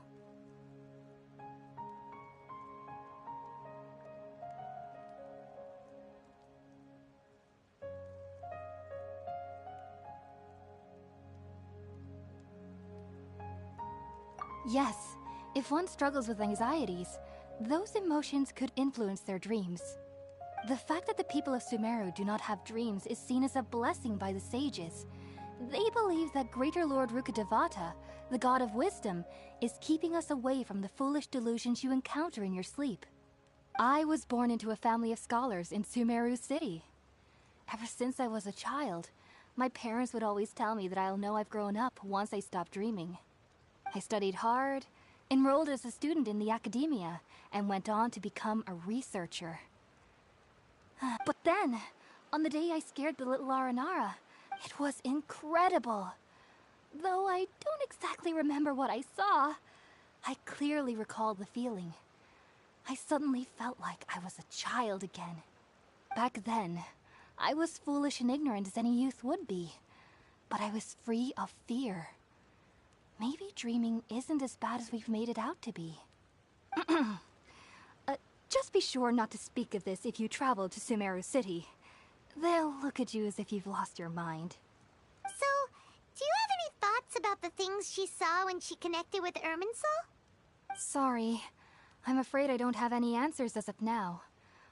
Yes, if one struggles with anxieties, those emotions could influence their dreams. The fact that the people of SUMERU do not have dreams is seen as a blessing by the sages. They believe that Greater Lord Rukkhadevata, the God of Wisdom, is keeping us away from the foolish delusions you encounter in your sleep. I was born into a family of scholars in SUMERU City. Ever since I was a child, my parents would always tell me that I'll know I've grown up once I stop dreaming. I studied hard, enrolled as a student in the academia, and went on to become a researcher. But then, on the day I scared the little Aranara, it was incredible. Though I don't exactly remember what I saw, I clearly recall the feeling. I suddenly felt like I was a child again. Back then, I was foolish and ignorant as any youth would be. But I was free of fear. Maybe dreaming isn't as bad as we've made it out to be. Just be sure not to speak of this if you travel to SUMERU City. They'll look at you as if you've lost your mind. So, do you have any thoughts about the things she saw when she connected with Irminsul? Sorry. I'm afraid I don't have any answers as of now.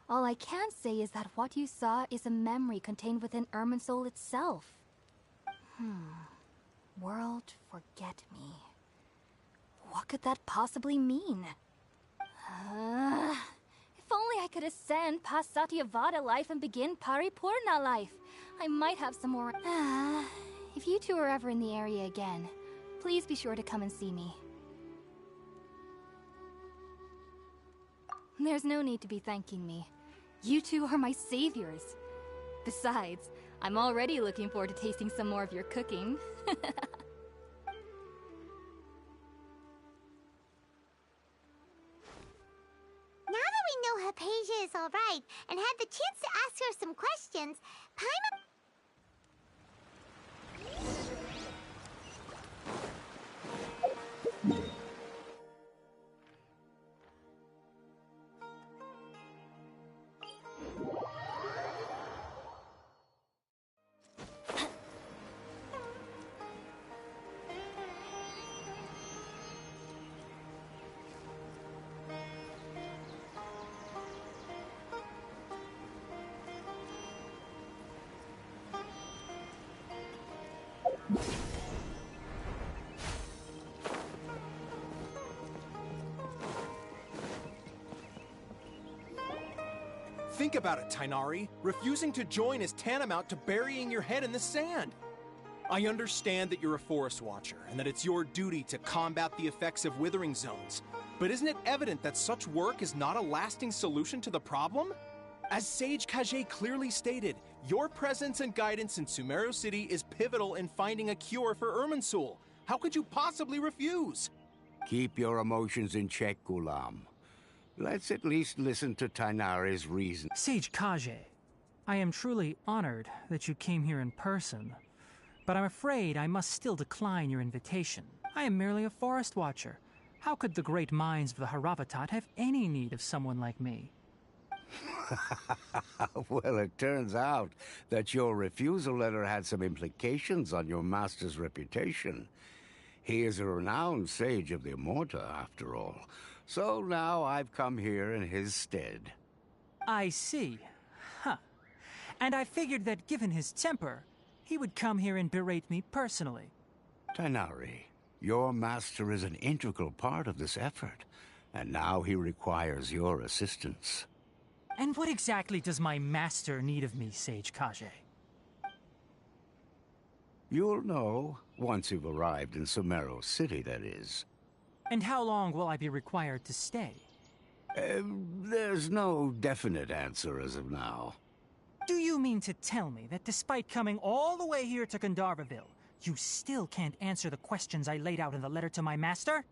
All I can say is that what you saw is a memory contained within Irminsul itself. World forget me. What could that possibly mean? If only I could ascend past Satyavada life and begin Paripurna life. I might have some more... If you two are ever in the area again, please be sure to come and see me. There's no need to be thanking me. You two are my saviors. Besides, I'm already looking forward to tasting some more of your cooking. Now that we know Hypatia is alright and had the chance to ask her some questions, Paimon... Think about it, Tainari. Refusing to join is tantamount to burying your head in the sand. I understand that you're a forest watcher, and that it's your duty to combat the effects of withering zones. But isn't it evident that such work is not a lasting solution to the problem? As Sage Kage clearly stated, your presence and guidance in SUMERU City is pivotal in finding a cure for Irminsul. How could you possibly refuse? Keep your emotions in check, Ghulam. Let's at least listen to Tainari's reason. Sage Kage, I am truly honored that you came here in person, but I'm afraid I must still decline your invitation. I am merely a forest watcher. How could the great minds of the Haravatat have any need of someone like me? Well, it turns out that your refusal letter had some implications on your master's reputation. He is a renowned sage of the Immorta, after all. So now I've come here in his stead. I see. Huh. And I figured that given his temper, he would come here and berate me personally. Tainari, your master is an integral part of this effort, and now he requires your assistance. And what exactly does my master need of me, Sage Kage? You'll know once you've arrived in SUMERU City, that is. And how long will I be required to stay? There's no definite answer as of now. Do you mean to tell me that despite coming all the way here to Gandharvaville, you still can't answer the questions I laid out in the letter to my master?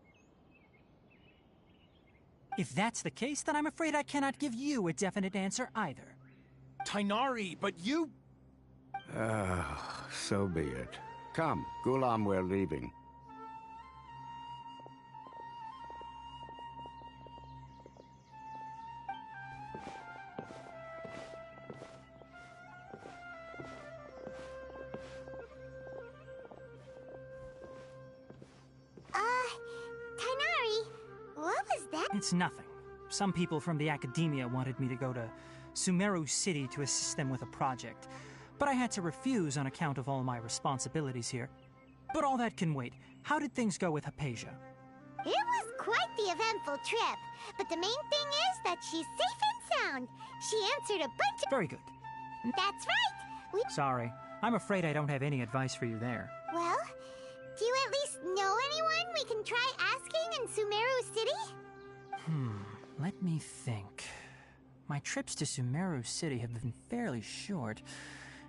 If that's the case, then I'm afraid I cannot give you a definite answer either. Tainari, but you... So be it. Come, Ghulam, we're leaving. Tainari, what was that? It's nothing. Some people from the academia wanted me to go to SUMERU City to assist them with a project, but I had to refuse on account of all my responsibilities here. But all that can wait. How did things go with Hypatia? It was quite the eventful trip, but the main thing is that she's safe and sound. She answered a bunch of... Very good. That's right! Sorry. I'm afraid I don't have any advice for you there. Well, do you at least know anyone we can try asking in SUMERU City? Let me think. My trips to SUMERU City have been fairly short.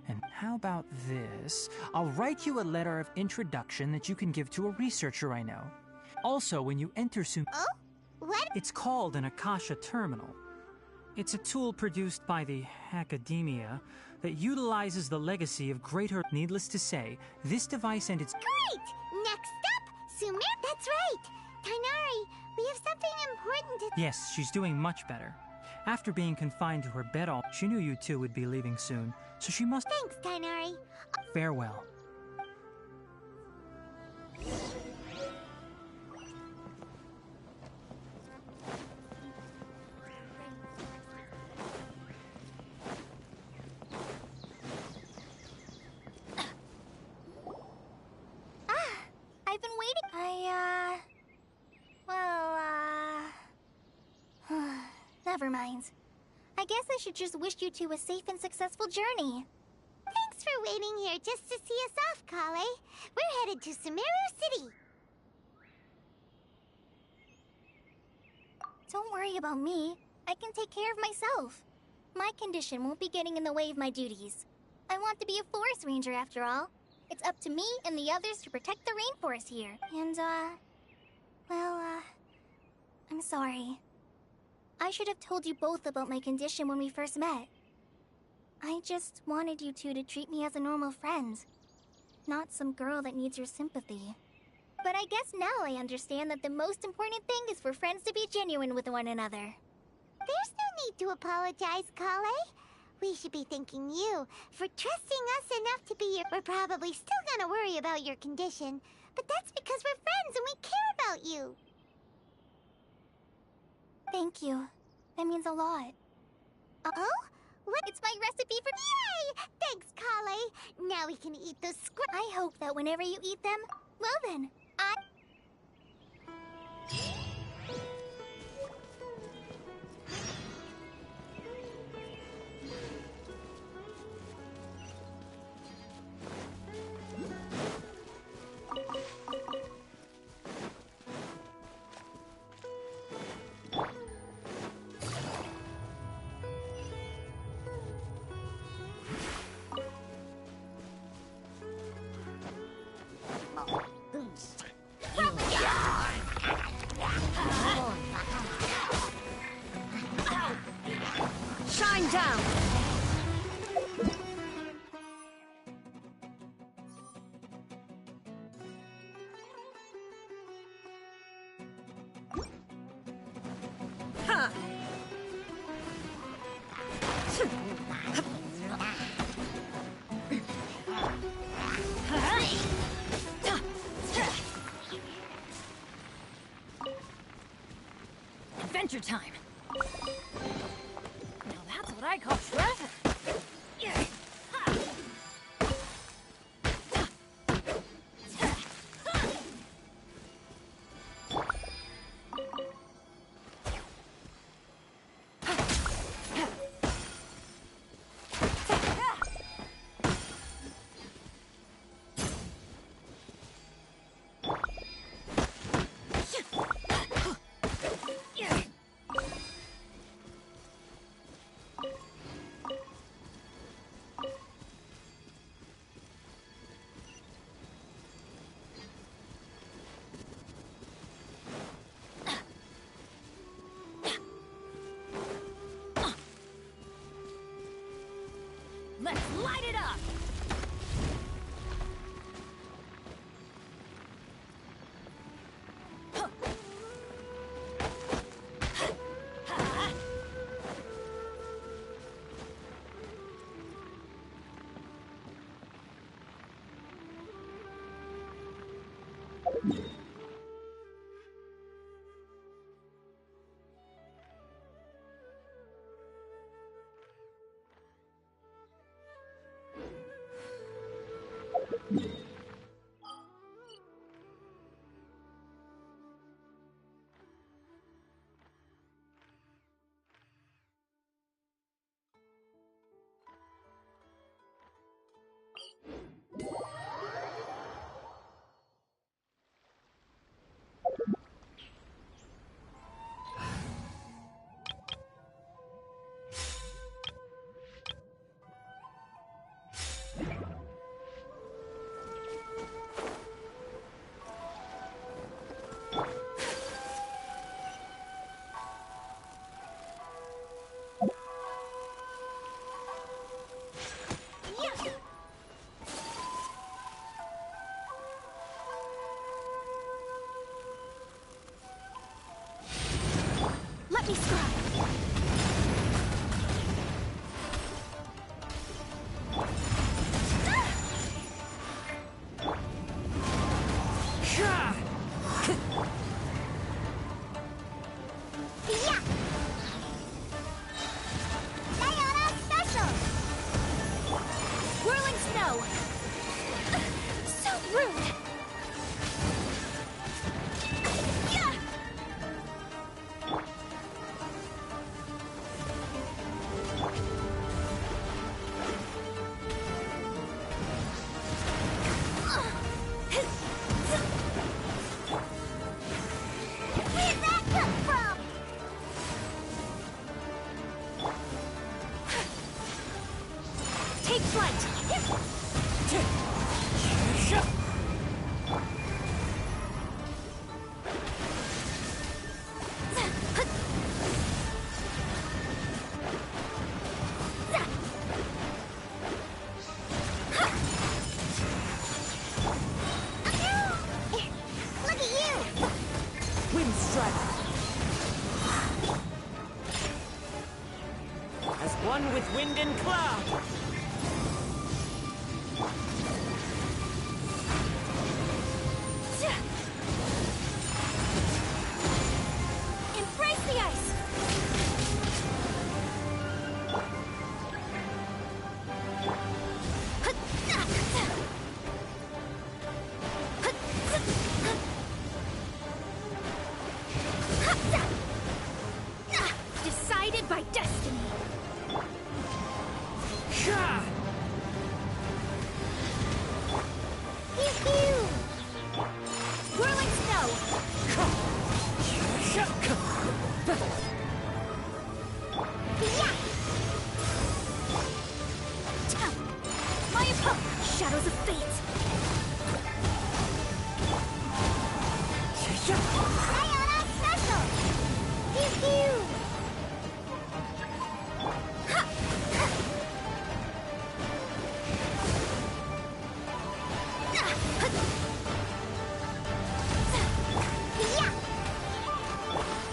And how about this? I'll write you a letter of introduction that you can give to a researcher I know. Also, when you enter Oh? What? It's called an Akasha Terminal. It's a tool produced by the academia that utilizes the legacy of greater. Needless to say, this device and its. Great! Next up, SUMERU. That's right! Tighnari, we have something important to. Yes, she's doing much better. After being confined to her bed all, she knew you two would be leaving soon, so she must. Thanks, Tighnari. Farewell. I've been waiting. Never mind. I guess I should just wish you two a safe and successful journey. Thanks for waiting here just to see us off, Kale. We're headed to SUMERU City. Don't worry about me. I can take care of myself. My condition won't be getting in the way of my duties. I want to be a forest ranger after all. It's up to me and the others to protect the rainforest here. And, I'm sorry. I should have told you both about my condition when we first met. I just wanted you two to treat me as a normal friend, not some girl that needs your sympathy. But I guess now I understand that the most important thing is for friends to be genuine with one another. There's no need to apologize, Kale. We should be thanking you for trusting us enough to be your... We're probably still gonna worry about your condition, but that's because we're friends and we care about you. Thank you. That means a lot. Oh? What? It's my recipe for... Yay! Thanks, Kale. Now we can eat those I hope that whenever you eat them, well then, Shine down! Ha! Adventure time! Now that's what I call traffic! Let's light it up! One with wind and cloud. Embrace the ice! Decided by destiny. Pew-pew! Whirling snow! Yeah! My opponent, Shadows of Fate! Sayonara special! Pew-pew!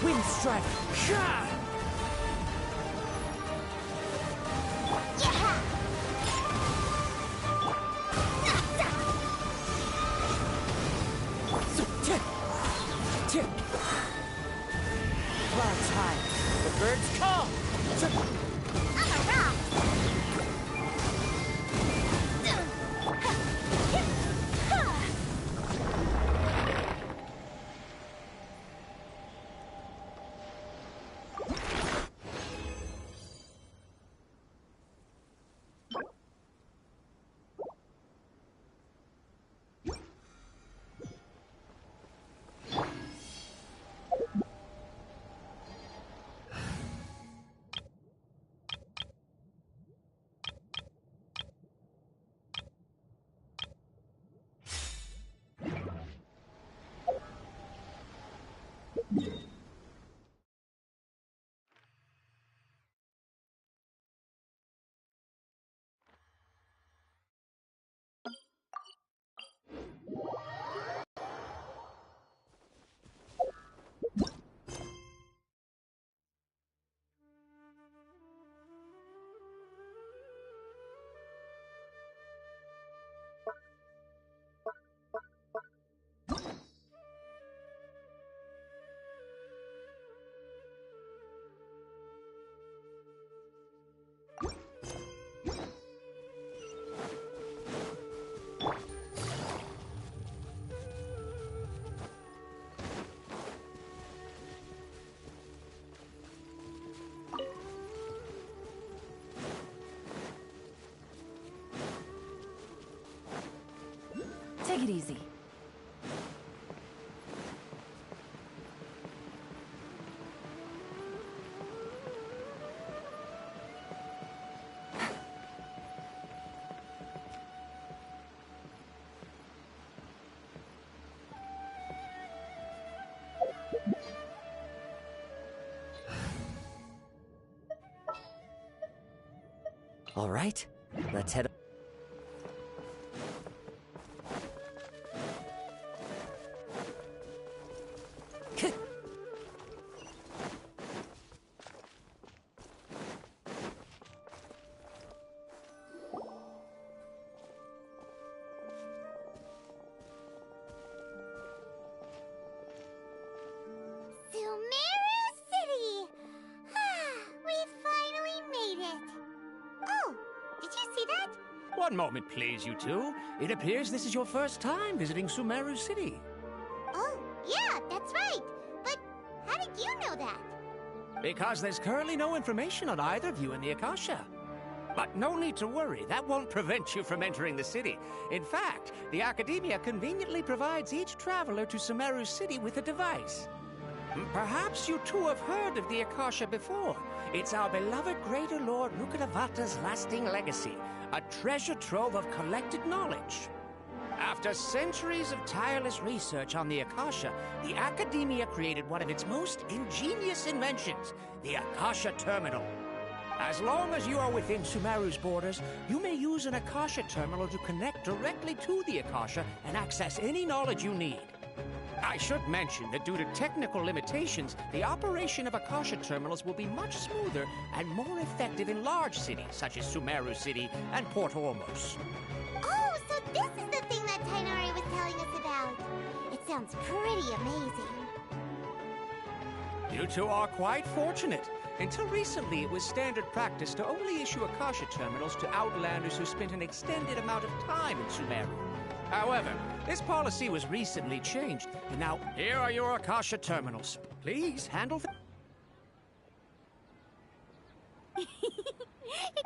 Wind strike! Yeah! Clouds high, the birds call! I'm a rock! Take it easy. All right, let's head. SUMERU City! We finally made it! Oh, did you see that? One moment, please, you two. It appears this is your first time visiting Sumeru City. Oh, yeah, that's right. But how did you know that? Because there's currently no information on either of you in the Akasha. But no need to worry, that won't prevent you from entering the city. In fact, the Academia conveniently provides each traveler to Sumeru City with a device. Perhaps you two have heard of the Akasha before. It's our beloved Greater Lord Rukkhadevata's lasting legacy, a treasure trove of collected knowledge. After centuries of tireless research on the Akasha, the Academia created one of its most ingenious inventions, the Akasha Terminal. As long as you are within Sumeru's borders, you may use an Akasha terminal to connect directly to the Akasha and access any knowledge you need. I should mention that due to technical limitations, the operation of Akasha terminals will be much smoother and more effective in large cities such as SUMERU City and Port Ormos. Oh, so this is the thing that Tainari was telling us about. It sounds pretty amazing. You two are quite fortunate. Until recently, it was standard practice to only issue Akasha terminals to outlanders who spent an extended amount of time in SUMERU. However, this policy was recently changed, and now here are your Akasha terminals. Please handle them.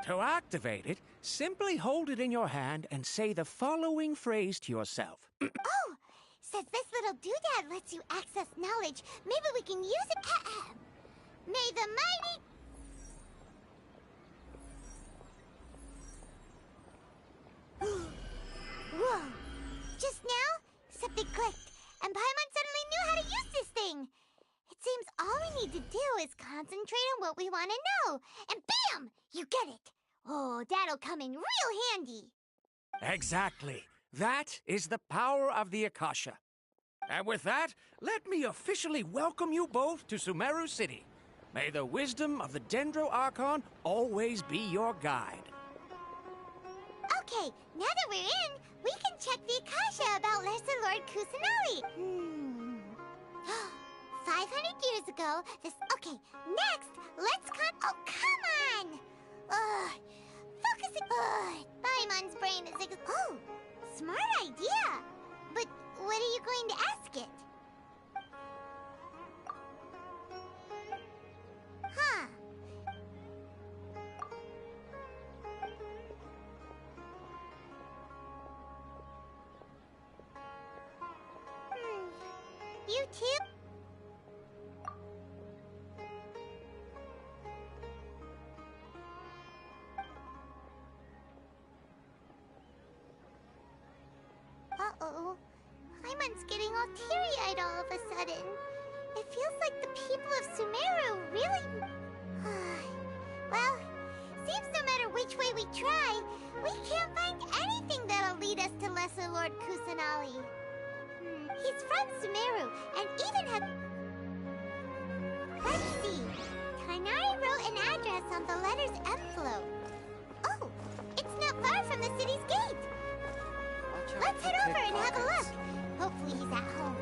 To activate it, simply hold it in your hand and say the following phrase to yourself. Oh, since this little doodad lets you access knowledge, maybe we can use it. May the mighty... Whoa! Just now, something clicked, and Paimon suddenly knew how to use this thing. It seems all we need to do is concentrate on what we want to know, and bam! You get it. Oh, that'll come in real handy. Exactly. That is the power of the Akasha. And with that, let me officially welcome you both to SUMERU City. May the wisdom of the Dendro Archon always be your guide. Okay, now that we're in, we can check the Akasha about Lesser Lord Kusanali. 500 years ago, this... Okay, next, let's Oh, come on! Focus... Paimon's brain is... Oh, smart idea! But what are you going to ask it? Huh. You too? Uh-oh. Paimon's getting all teary-eyed all of a sudden. It feels like the people of SUMERU really... Well, seems no matter which way we try, we can't find anything that'll lead us to Lesser Lord Kusanali. He's from SUMERU, and even had... Let's see. Tainari wrote an address on the letter's envelope. Oh, it's not far from the city's gate. Let's head over and have a look. Hopefully he's at home.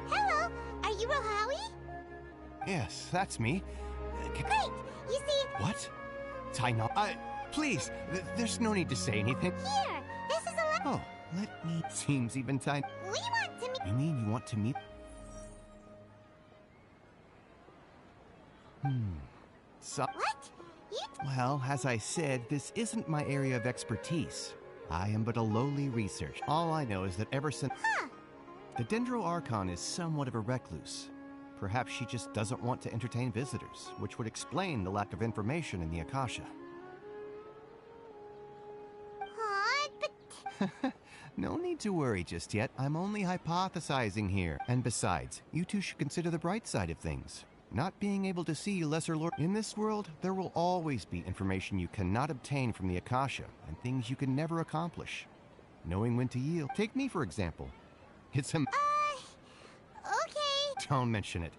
Hello, are you Rohawi? Yes, that's me. Great, you see... What? Tainari... please, there's no need to say anything. Here, this is a... Oh, let me... Seems even tiny... We want to meet... You mean you want to meet... So... What? You... Well, as I said, this isn't my area of expertise. I am but a lowly researcher. All I know is that ever since... Huh. The Dendro Archon is somewhat of a recluse. Perhaps she just doesn't want to entertain visitors, which would explain the lack of information in the Akasha. But... No need to worry just yet. I'm only hypothesizing here. And besides, you two should consider the bright side of things. Not being able to see Lesser Lord... In this world, there will always be information you cannot obtain from the Akasha, and things you can never accomplish. Knowing when to yield. Take me, for example. It's a... Okay. Don't mention it.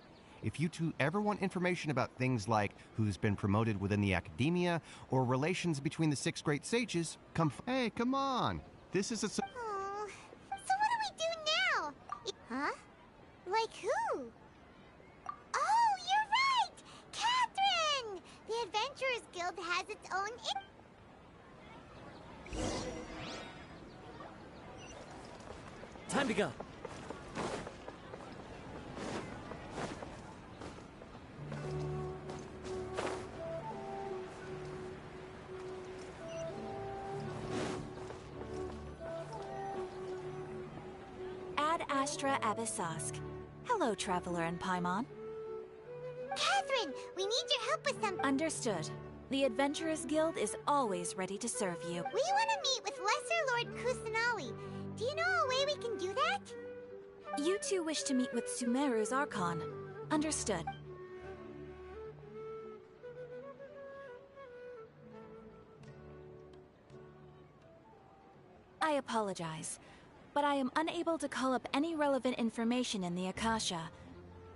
If you two ever want information about things like who's been promoted within the academia, or relations between the 6 great sages, Hey, come on! This is a... Oh, so what do we do now? Huh? Like who? Oh, you're right! Catherine! The Adventurers Guild has its own... Time to go. Ad Astra Abyssask. Hello, Traveler and Paimon. Catherine, we need your help with something. Understood. The Adventurers Guild is always ready to serve you. We want to meet with Lesser Lord Kusanali. Do you know a way we can do that? You two wish to meet with SUMERU's Archon. Understood. I apologize. but I am unable to call up any relevant information in the Akasha.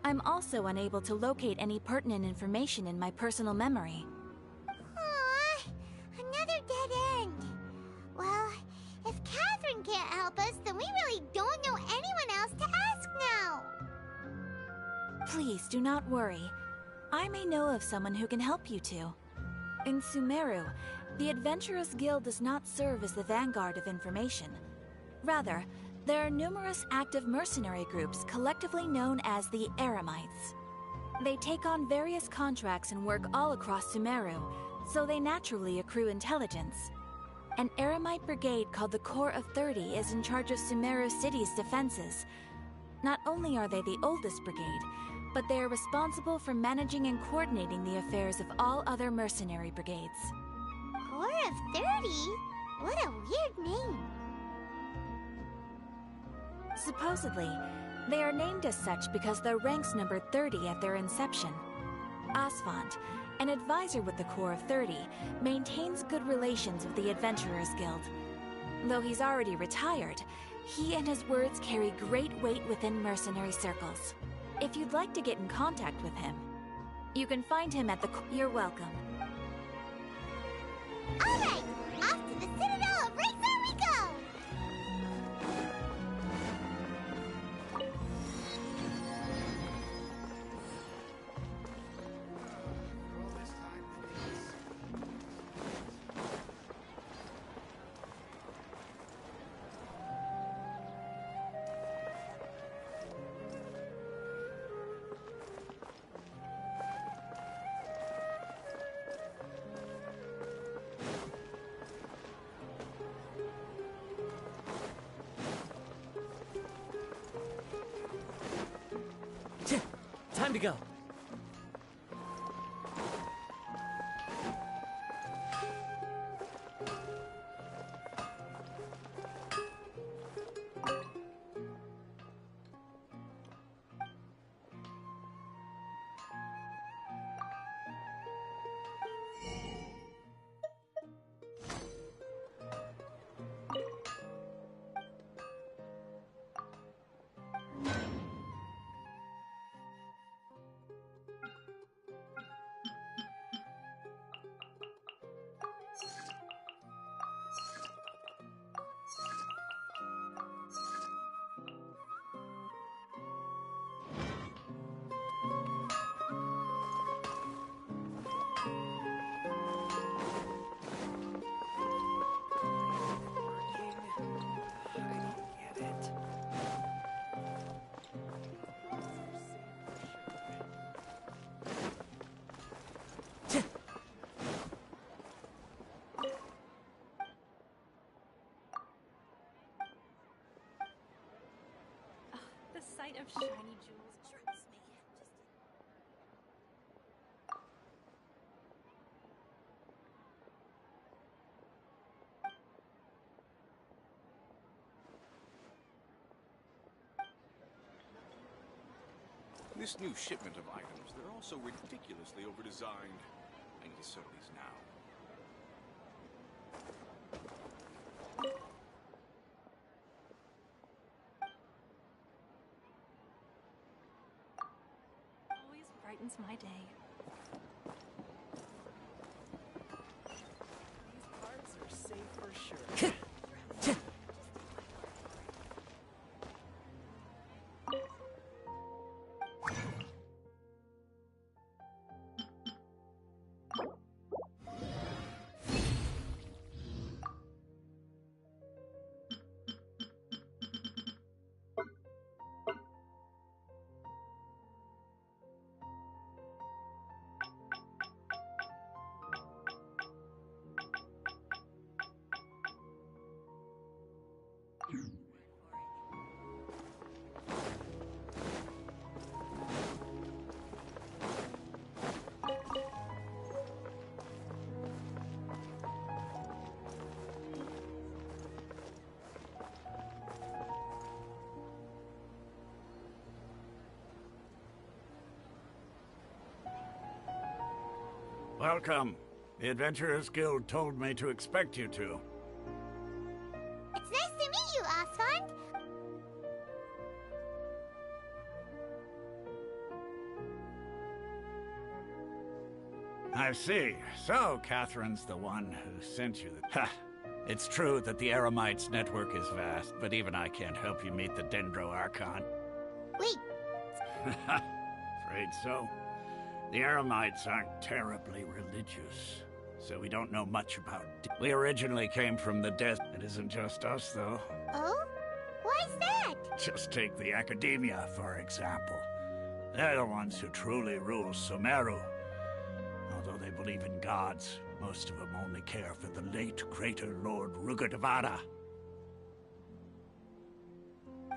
I'm also unable to locate any pertinent information in my personal memory. Aww, another dead end. Well, if Catherine can't help us, then we really don't know anyone else to ask now. Please do not worry. I may know of someone who can help you two. In SUMERU, the Adventurers Guild does not serve as the vanguard of information. Rather, there are numerous active mercenary groups collectively known as the Eremites. They take on various contracts and work all across SUMERU, so they naturally accrue intelligence. An Eremite brigade called the Corps of 30 is in charge of SUMERU City's defenses. Not only are they the oldest brigade, but they are responsible for managing and coordinating the affairs of all other mercenary brigades. Corps of 30? What a weird name. Supposedly, they are named as such because their ranks numbered 30 at their inception. Asphalt, an advisor with the Corps of 30, maintains good relations with the Adventurers Guild. Though he's already retired, he and his words carry great weight within mercenary circles. If you'd like to get in contact with him, you can find him at the... You're welcome. Alright, off to the Citadel of Razor we go! Time to go. The sight of shiny jewels drives me. This new shipment of items, they're also ridiculously over-designed. I need to settle these now. Always brightens my day. These parts are safe for sure. Welcome. The Adventurers Guild told me to expect you two. It's nice to meet you, Asphalt. I see. So, Catherine's the one who sent you the... Ha! It's true that the Eremites' network is vast, but even I can't help you meet the Dendro Archon. Wait. Afraid so. The Eremites aren't terribly religious, so we don't know much about it. We originally came from the desert. It isn't just us, though. Oh? Why's that? Just take the Academia, for example. They're the ones who truly rule SUMERU. Although they believe in gods, most of them only care for the late greater Lord Rugurtavara.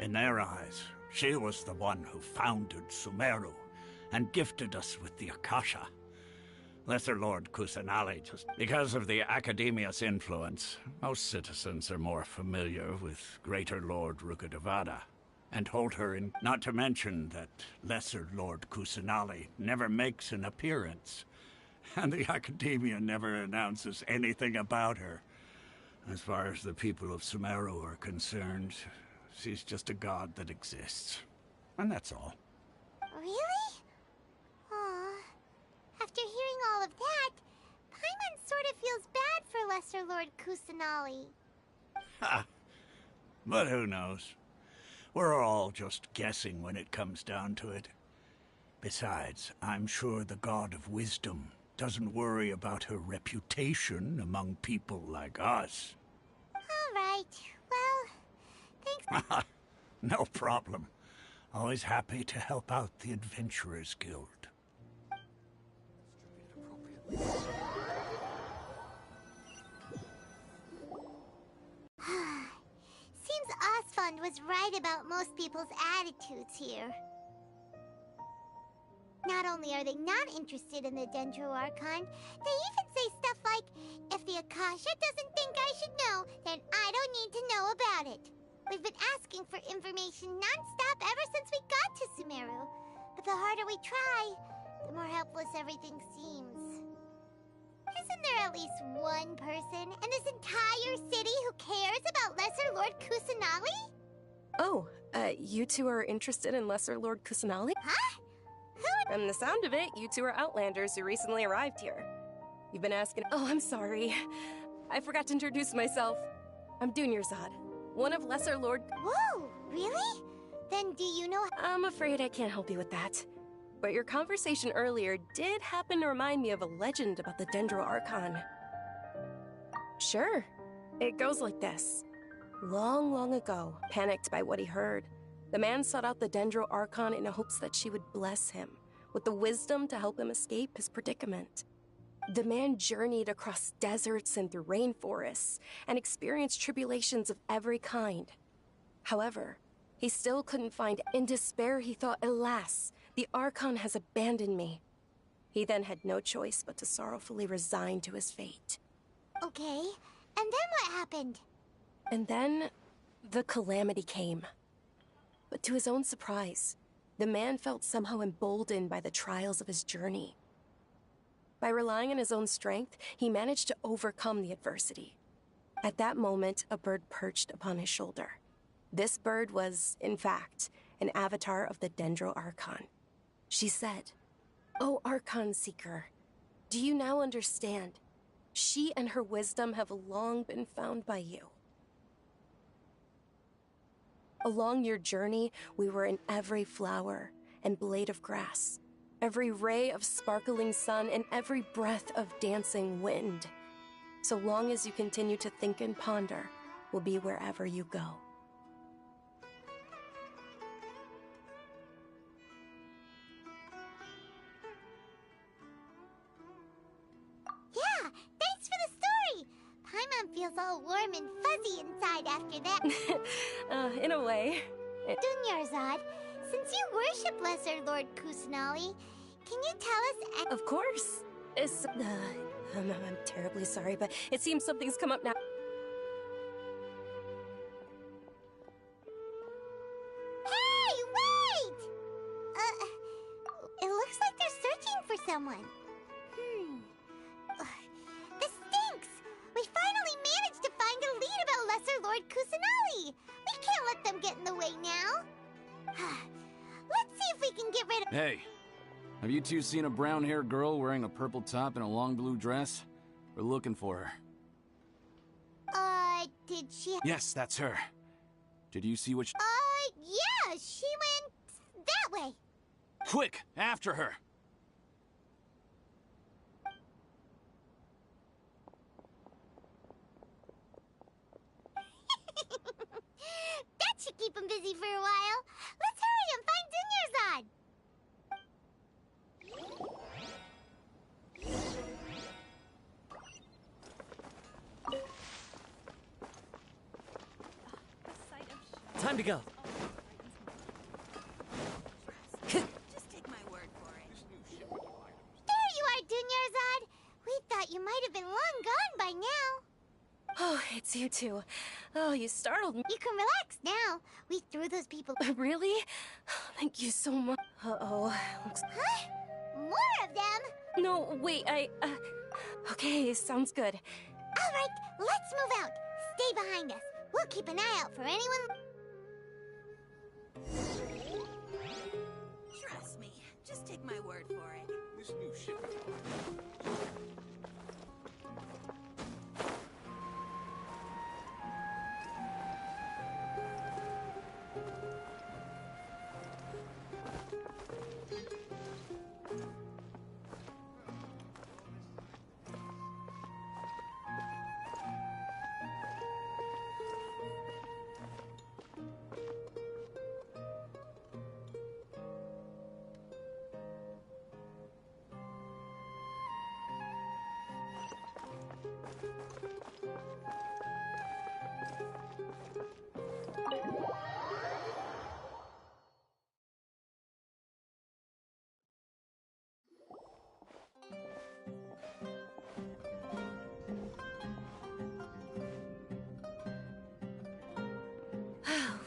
In their eyes, she was the one who founded SUMERU and gifted us with the Akasha. Lesser Lord Kusanali, just because of the Academia's influence, most citizens are more familiar with Greater Lord Rugurtavara and hold her in, not to mention that Lesser Lord Kusanali never makes an appearance, and the Academia never announces anything about her. As far as the people of SUMERU are concerned, she's just a god that exists. And that's all. Really? Aw. After hearing all of that, Paimon sort of feels bad for Lesser Lord Kusanali. Ha! But who knows? We're all just guessing when it comes down to it. Besides, I'm sure the God of Wisdom doesn't worry about her reputation among people like us. All right. Well, thanks. No problem. Always happy to help out the Adventurers Guild. Seems Osfund was right about most people's attitudes here. Not only are they not interested in the Dendro Archon, they even say stuff like, if the Akasha doesn't think I should know, then I don't need to know about it. We've been asking for information non-stop ever since we got to SUMERU. But the harder we try, the more helpless everything seems. Isn't there at least one person in this entire city who cares about Lesser Lord Kusanali? Oh, you two are interested in Lesser Lord Kusanali? Huh? From the sound of it, you two are Outlanders who recently arrived here. You've been asking— Oh, I'm sorry. I forgot to introduce myself. I'm Dunyarzad, one of Lesser Lord— Whoa, really? Then do you know— I'm afraid I can't help you with that. But your conversation earlier did happen to remind me of a legend about the Dendro Archon. Sure. It goes like this. Long, long ago, panicked by what he heard, the man sought out the Dendro Archon in hopes that she would bless him with the wisdom to help him escape his predicament. The man journeyed across deserts and through rainforests and experienced tribulations of every kind. However, he still couldn't find— In despair, he thought, alas, the Archon has abandoned me. He then had no choice but to sorrowfully resign to his fate. Okay, and then what happened? And then, the calamity came. But to his own surprise, the man felt somehow emboldened by the trials of his journey. By relying on his own strength, he managed to overcome the adversity. At that moment, a bird perched upon his shoulder. This bird was, in fact, an avatar of the Dendro Archon. She said, "O Archon Seeker, do you now understand? She and her wisdom have long been found by you. Along your journey, we were in every flower and blade of grass, every ray of sparkling sun, and every breath of dancing wind. So long as you continue to think and ponder, we'll be wherever you go." Yeah, thanks for the story! Paimon feels all warm and fuzzy inside after that. In a way. Dunyarzad, since you worship Lesser Lord Kusanali, can you tell us— Of course. I'm terribly sorry, but it seems something's come up now. Hey, wait! It looks like they're searching for someone. This stinks! We finally managed to find a lead about Lesser Lord Kusanali! We can't let them get in the way now. Let's see if we can get rid of— Hey, Have you two seen a brown-haired girl wearing a purple top and a long blue dress? We're looking for her. Did she... Yes, that's her. Did you see which... yeah, she went that way. Quick, after her! That should keep him busy for a while. Let's hurry and find Dunyarzad. Time to go. Just take my word for it. There you are, Dunyarzad. We thought you might have been long gone by now. Oh, it's you two. Oh, you startled me. You can relax now. We threw those people... Really? Thank you so much. Uh-oh. Huh? More of them? No, wait, Okay, sounds good. All right, let's move out. Stay behind us. We'll keep an eye out for anyone... Trust me. Just take my word for it. This new shipment.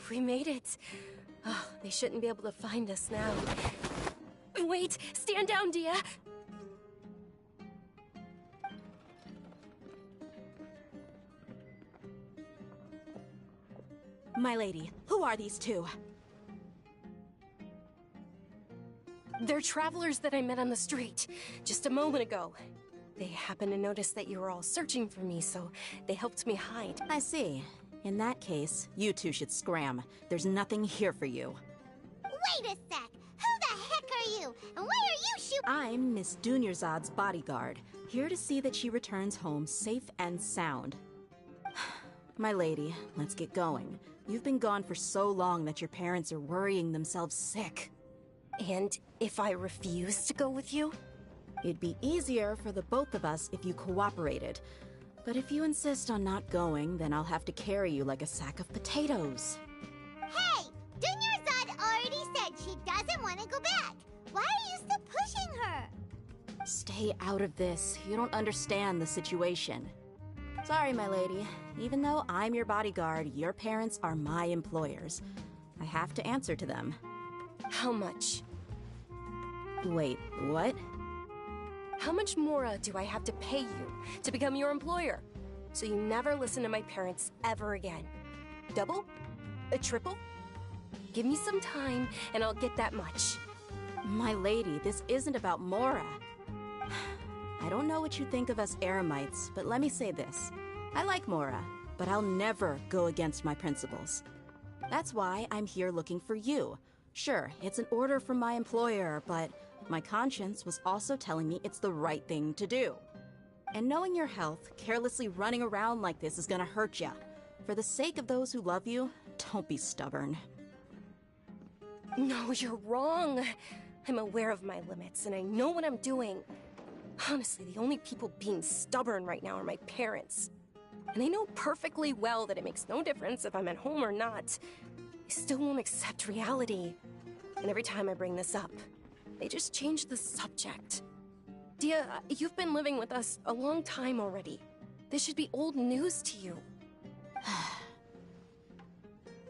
We made it. Oh, they shouldn't be able to find us now. Wait! Stand down, Dia! My lady, who are these two? They're travelers that I met on the street just a moment ago. They happened to notice that you were all searching for me, so they helped me hide. I see. In that case, you two should scram. There's nothing here for you. Wait a sec! Who the heck are you? And why are you shooting? I'm Miss Dunyarzad's bodyguard, here to see that she returns home safe and sound. My lady, let's get going. You've been gone for so long that your parents are worrying themselves sick. And if I refuse to go with you? It'd be easier for the both of us if you cooperated. But if you insist on not going, then I'll have to carry you like a sack of potatoes. Hey! Dunyarzad already said she doesn't want to go back. Why are you still pushing her? Stay out of this. You don't understand the situation. Sorry, my lady. Even though I'm your bodyguard, your parents are my employers. I have to answer to them. How much? Wait, what? How much more do I have to pay you to become your employer? So you never listen to my parents ever again. Double? A triple? Give me some time and I'll get that much. My lady, this isn't about Mora. I don't know what you think of us Eremites, but let me say this. I like Mora, but I'll never go against my principles. That's why I'm here looking for you. Sure, it's an order from my employer, but my conscience was also telling me it's the right thing to do. And knowing your health, carelessly running around like this is gonna hurt ya. For the sake of those who love you, don't be stubborn. No, you're wrong. I'm aware of my limits and I know what I'm doing. Honestly, the only people being stubborn right now are my parents. And they know perfectly well that it makes no difference if I'm at home or not. They still won't accept reality. And every time I bring this up, they just change the subject. Dia, you've been living with us a long time already. This should be old news to you.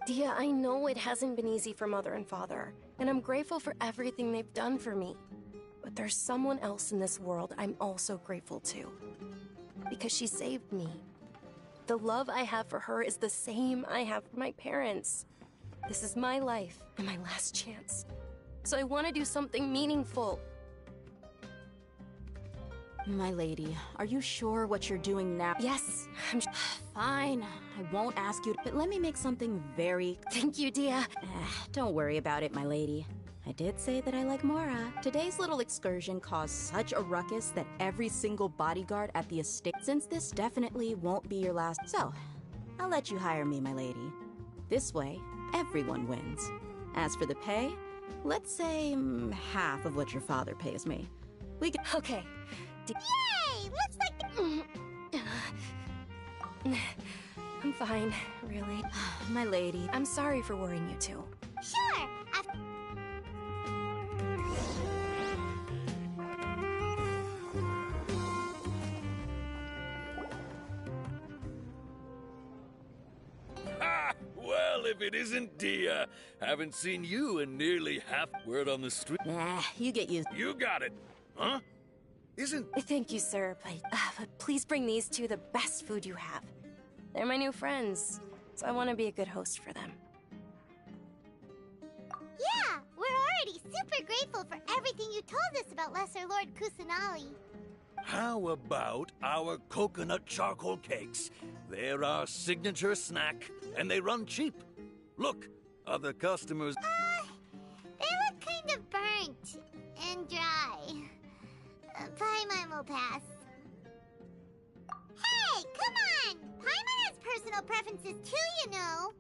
Dia, I know it hasn't been easy for Mother and Father, and I'm grateful for everything they've done for me. But there's someone else in this world I'm also grateful to. Because she saved me. The love I have for her is the same I have for my parents. This is my life and my last chance. So I want to do something meaningful. My lady, are you sure what you're doing now? Yes, Fine, I won't ask you, but let me make something very... Thank you, Dia. Don't worry about it, my lady. I did say that I like Mora. Today's little excursion caused such a ruckus that every single bodyguard at the estate... Since this definitely won't be your last... So, I'll let you hire me, my lady. This way, everyone wins. As for the pay, let's say half of what your father pays me. We can... Okay. Yay! Looks like... I'm fine, really. My lady. I'm sorry for worrying you too. Sure! Ha! Well, if it isn't Dia. Haven't seen you in nearly half word on the street. Nah, you get used. You got it. Huh? Isn't... Thank you, sir, but please bring these two the best food you have. They're my new friends, so I want to be a good host for them. Yeah, we're already super grateful for everything you told us about Lesser Lord Kusanali. How about our coconut charcoal cakes? They're our signature snack, and they run cheap. Look, other customers... They look kind of burnt and dry. Paimon will pass. Hey, come on! Paimon has personal preferences too, you know.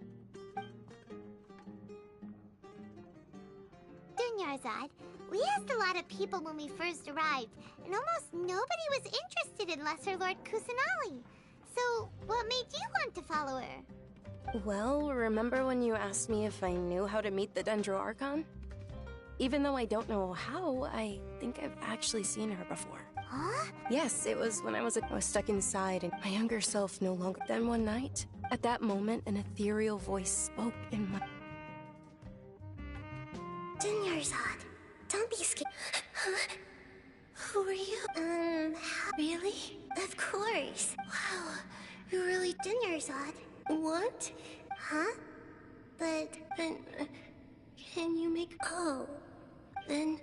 Dunyarzad, we asked a lot of people when we first arrived, and almost nobody was interested in Lesser Lord Kusanali. So, what made you want to follow her? Well, remember when you asked me if I knew how to meet the Dendro Archon? Even though I don't know how, I think I've actually seen her before. Huh? Yes, it was when I was stuck inside and my younger self no longer. Then one night, at that moment, an ethereal voice spoke in my... Dunyarzad, don't be scared. Huh? Who are you? Really? Of course. Wow, you're really Dunyarzad. What? Huh? But, can you make... Oh, then...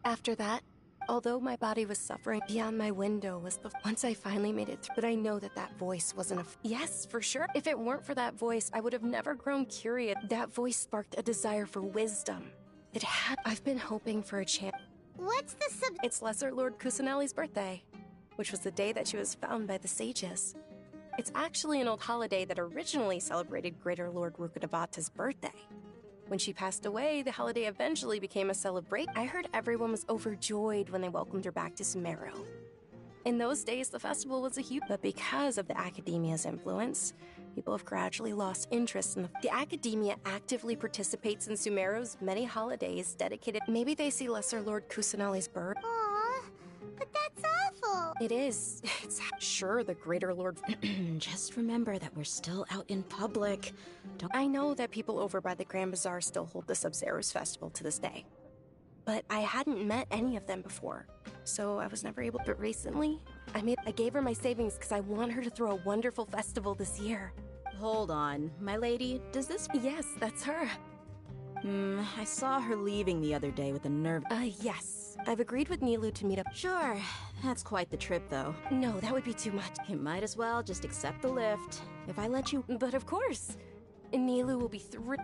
After that, although my body was suffering, beyond my window was the... Once I finally made it through, but I know that that voice wasn't a... Yes, for sure. If it weren't for that voice, I would have never grown curious. That voice sparked a desire for wisdom. It had... I've been hoping for a chance. What's the It's Lesser Lord Kusanali's birthday, which was the day that she was found by the sages. It's actually an old holiday that originally celebrated Greater Lord Rukkhadevata's birthday. When she passed away, the holiday eventually became a celebration. I heard everyone was overjoyed when they welcomed her back to SUMERU. In those days, the festival was a huge... But because of the Academia's influence, people have gradually lost interest in the Academia actively participates in SUMERU's many holidays dedicated... Maybe they see Lesser Lord Kusanali's birth. Aw, but that's awful. It is. It's sure the Greater Lord... Just remember that we're still out in public. I know that people over by the Grand Bazaar still hold the Sub-Zero's festival to this day. But I hadn't met any of them before, so I was never able... But recently, I gave her my savings because I want her to throw a wonderful festival this year. Hold on, my lady, does this... Yes, that's her. I saw her leaving the other day with a nerve... Yes. I've agreed with Nilu to meet up... Sure, that's quite the trip, though. No, that would be too much. You might as well just accept the lift. If I let you... But of course. Nilu will be thrilled.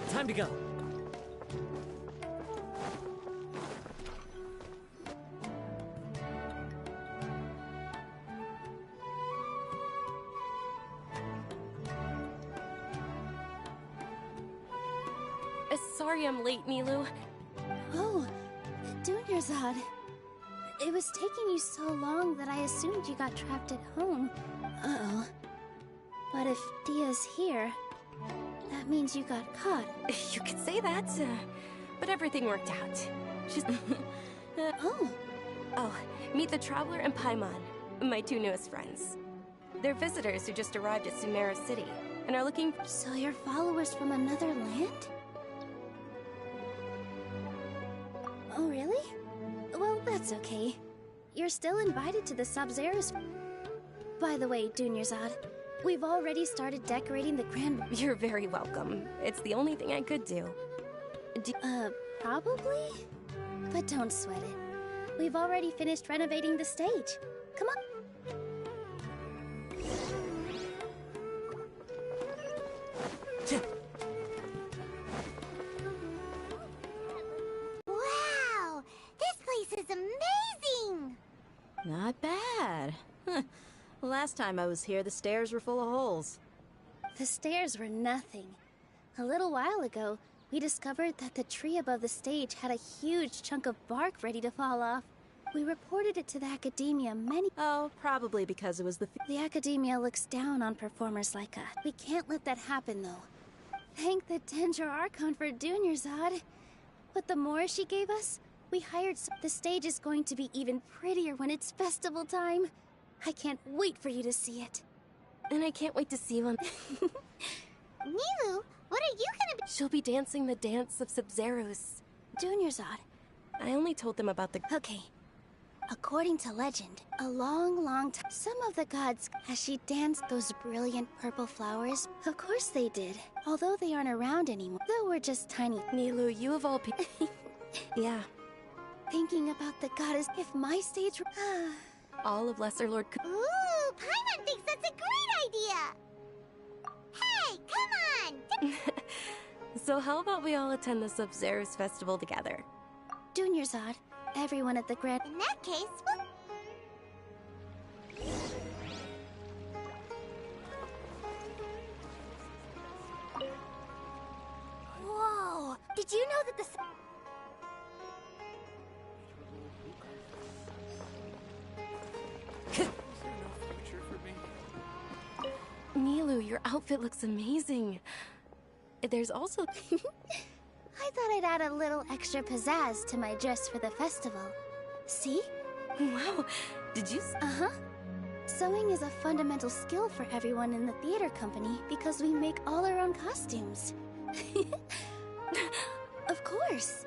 Time to go. sorry I'm late, Nilu. Oh, Dunyarzad. It was taking you so long that I assumed you got trapped at home. Uh-oh. But if Dia's here, that means you got caught. You could say that, but everything worked out. She's... Oh, meet the Traveler and Paimon, my two newest friends. They're visitors who just arrived at SUMERU City, and are looking for... So you're followers from another land? Oh, really? Well, that's okay. You're still invited to the Sub-Zero's... By the way, Dunyarzad, we've already started decorating the grand... You're very welcome. It's the only thing I could do. Probably? But don't sweat it. We've already finished renovating the stage. Come on. Wow! This place is amazing! Not bad. Last time I was here, the stairs were full of holes. The stairs were nothing. A little while ago, we discovered that the tree above the stage had a huge chunk of bark ready to fall off. We reported it to the Academia many... Oh, probably because it was the... The Academia looks down on performers like us. We can't let that happen, though. Thank the Dendra Archon for Dunyarzad. But the more she gave us, we hired... The stage is going to be even prettier when it's festival time. I can't wait for you to see it. And I can't wait to see you on... Nilu, what are you gonna be... She'll be dancing the dance of Sub-Zeros. Dunyarzad. I only told them about the... Okay. According to legend, a long time, some of the gods, as she danced those brilliant purple flowers, of course they did, although they aren't around anymore, though we're just tiny. Nilu, you of all people... Yeah. Thinking about the goddess, if my stage were... All of Lesser Lord... Ooh, Paimon thinks that's a great idea! Hey, come on! So how about we all attend the Sub-Zero's festival together? Dunyarzad, everyone at the Grand... In that case, Whoa! Did you know that the... Nilu, your outfit looks amazing. There's also... I thought I'd add a little extra pizzazz to my dress for the festival. See? Wow, did you... Uh-huh. Sewing is a fundamental skill for everyone in the theater company because we make all our own costumes. Of course.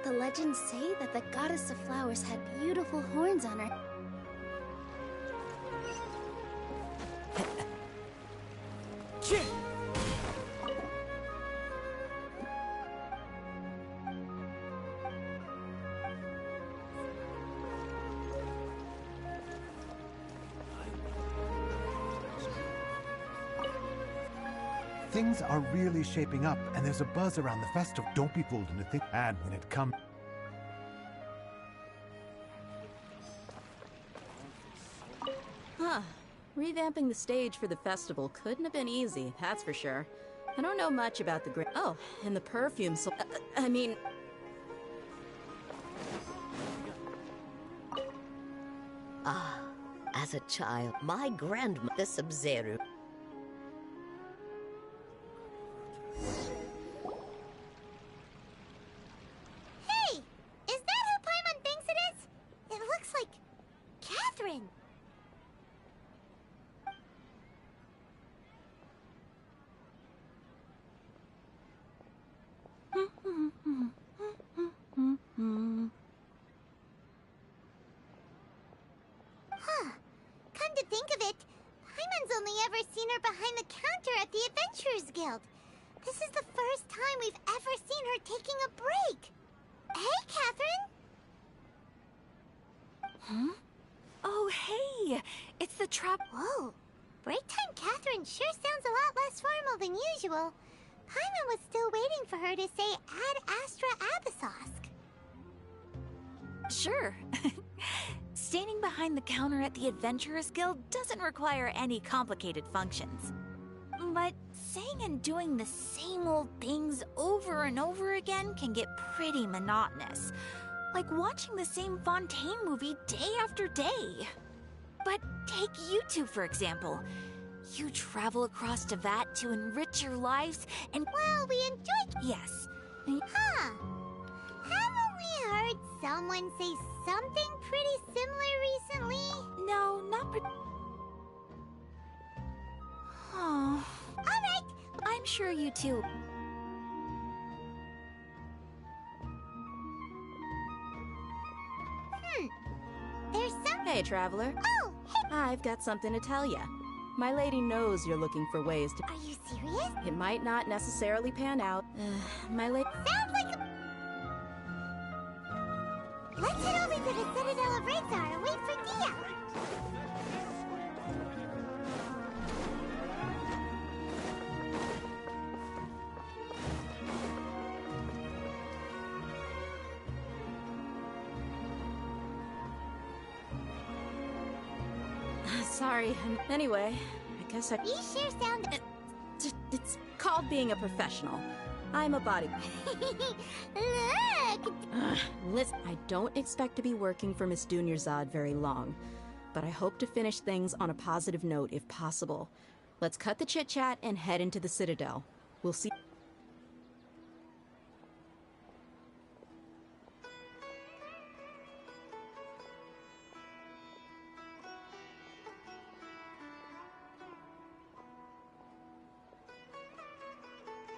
The legends say that the goddess of flowers had beautiful horns on her. Things are really shaping up, and there's a buzz around the festival. Don't be fooled into thinking bad when it comes. Huh. Revamping the stage for the festival couldn't have been easy, that's for sure. I don't know much about the Oh, and the perfume so I mean... Ah, as a child, my grandmother Sub-Zero. Hey! Is that who Paimon thinks it is? It looks like... Catherine! Huh. Come to think of it, Paimon's only ever seen her behind the counter at the Adventurers Guild. This is the first time we've ever seen her taking a break. Hey, Catherine! Huh? Oh, hey! It's the Whoa! Break time Catherine sure sounds a lot less formal than usual. Paimon was still waiting for her to say Ad Astra Abyssosque. Sure. Standing behind the counter at the Adventurers Guild doesn't require any complicated functions. But saying and doing the same old things over and over again can get pretty monotonous. Like watching the same Fontaine movie day after day. But take you two, for example. You travel across Tevat to enrich your lives, and well, we enjoy. Yes. Huh. Haven't we heard someone say something pretty similar recently? No, not Oh. Alright. I'm sure you two. There's some. Hey, traveler. Oh, hey. I've got something to tell you. My lady knows you're looking for ways to. Are you serious? It might not necessarily pan out. My lady. Sounds like a. Let's head over to the Citadel of Razor and wait for Dia. Sorry. Anyway, I guess I. You sure sound. It's called being a professional. I'm a body. Look! Listen, I don't expect to be working for Miss Dunyarzad very long, but I hope to finish things on a positive note if possible. Let's cut the chit-chat and head into the Citadel. We'll see.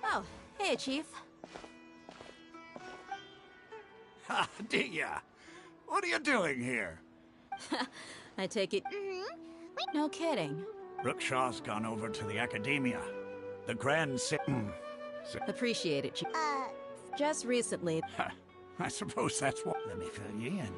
Oh, hey, Chief. Ha, Dia! What are you doing here? I take it... No kidding. Rookshaw's gone over to the Academia. The Grand Appreciate it, Chief. Just recently... I suppose that's what... Let me fill you in.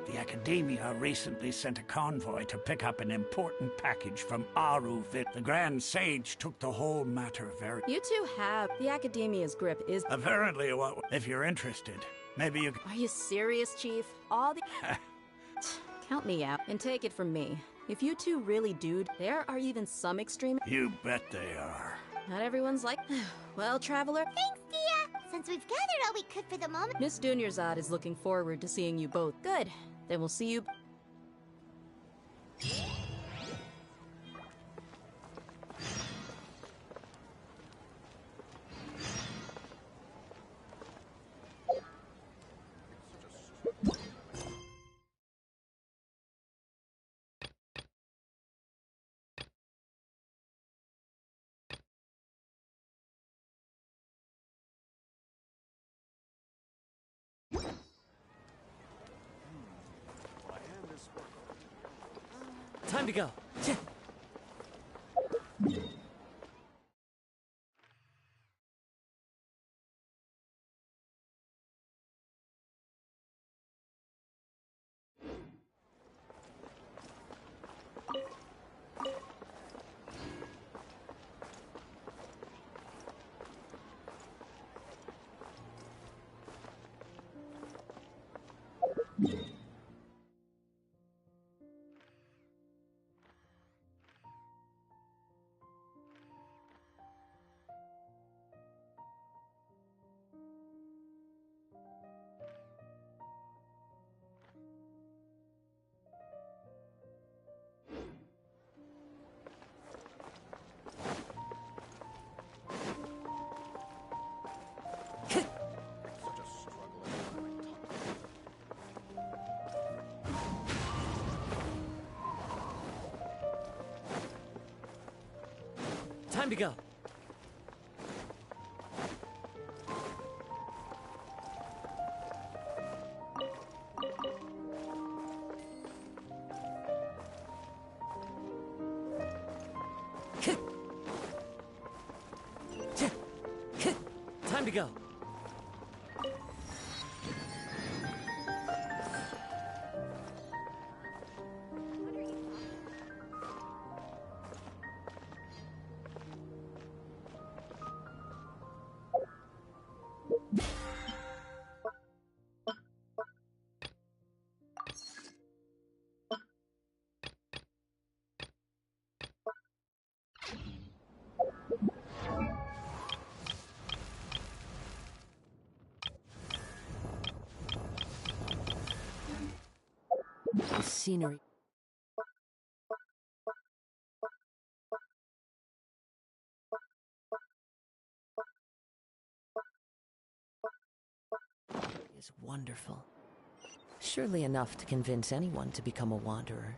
The Academia recently sent a convoy to pick up an important package from Aruvit. The Grand Sage took the whole matter very... You two have... The Academia's grip is... Apparently, what... If you're interested, maybe you... Are you serious, Chief? All the... Count me out, and take it from me. If you two really do, there are even some extreme... You bet they are. Not everyone's like... Well, traveler... Thanks, Dia! Since we've gathered all we could for the moment... Miss Dunyarzad is looking forward to seeing you both. Good. Then we'll see you... Time to go. Time to go. Time to go. The scenery... is wonderful. Surely enough to convince anyone to become a wanderer.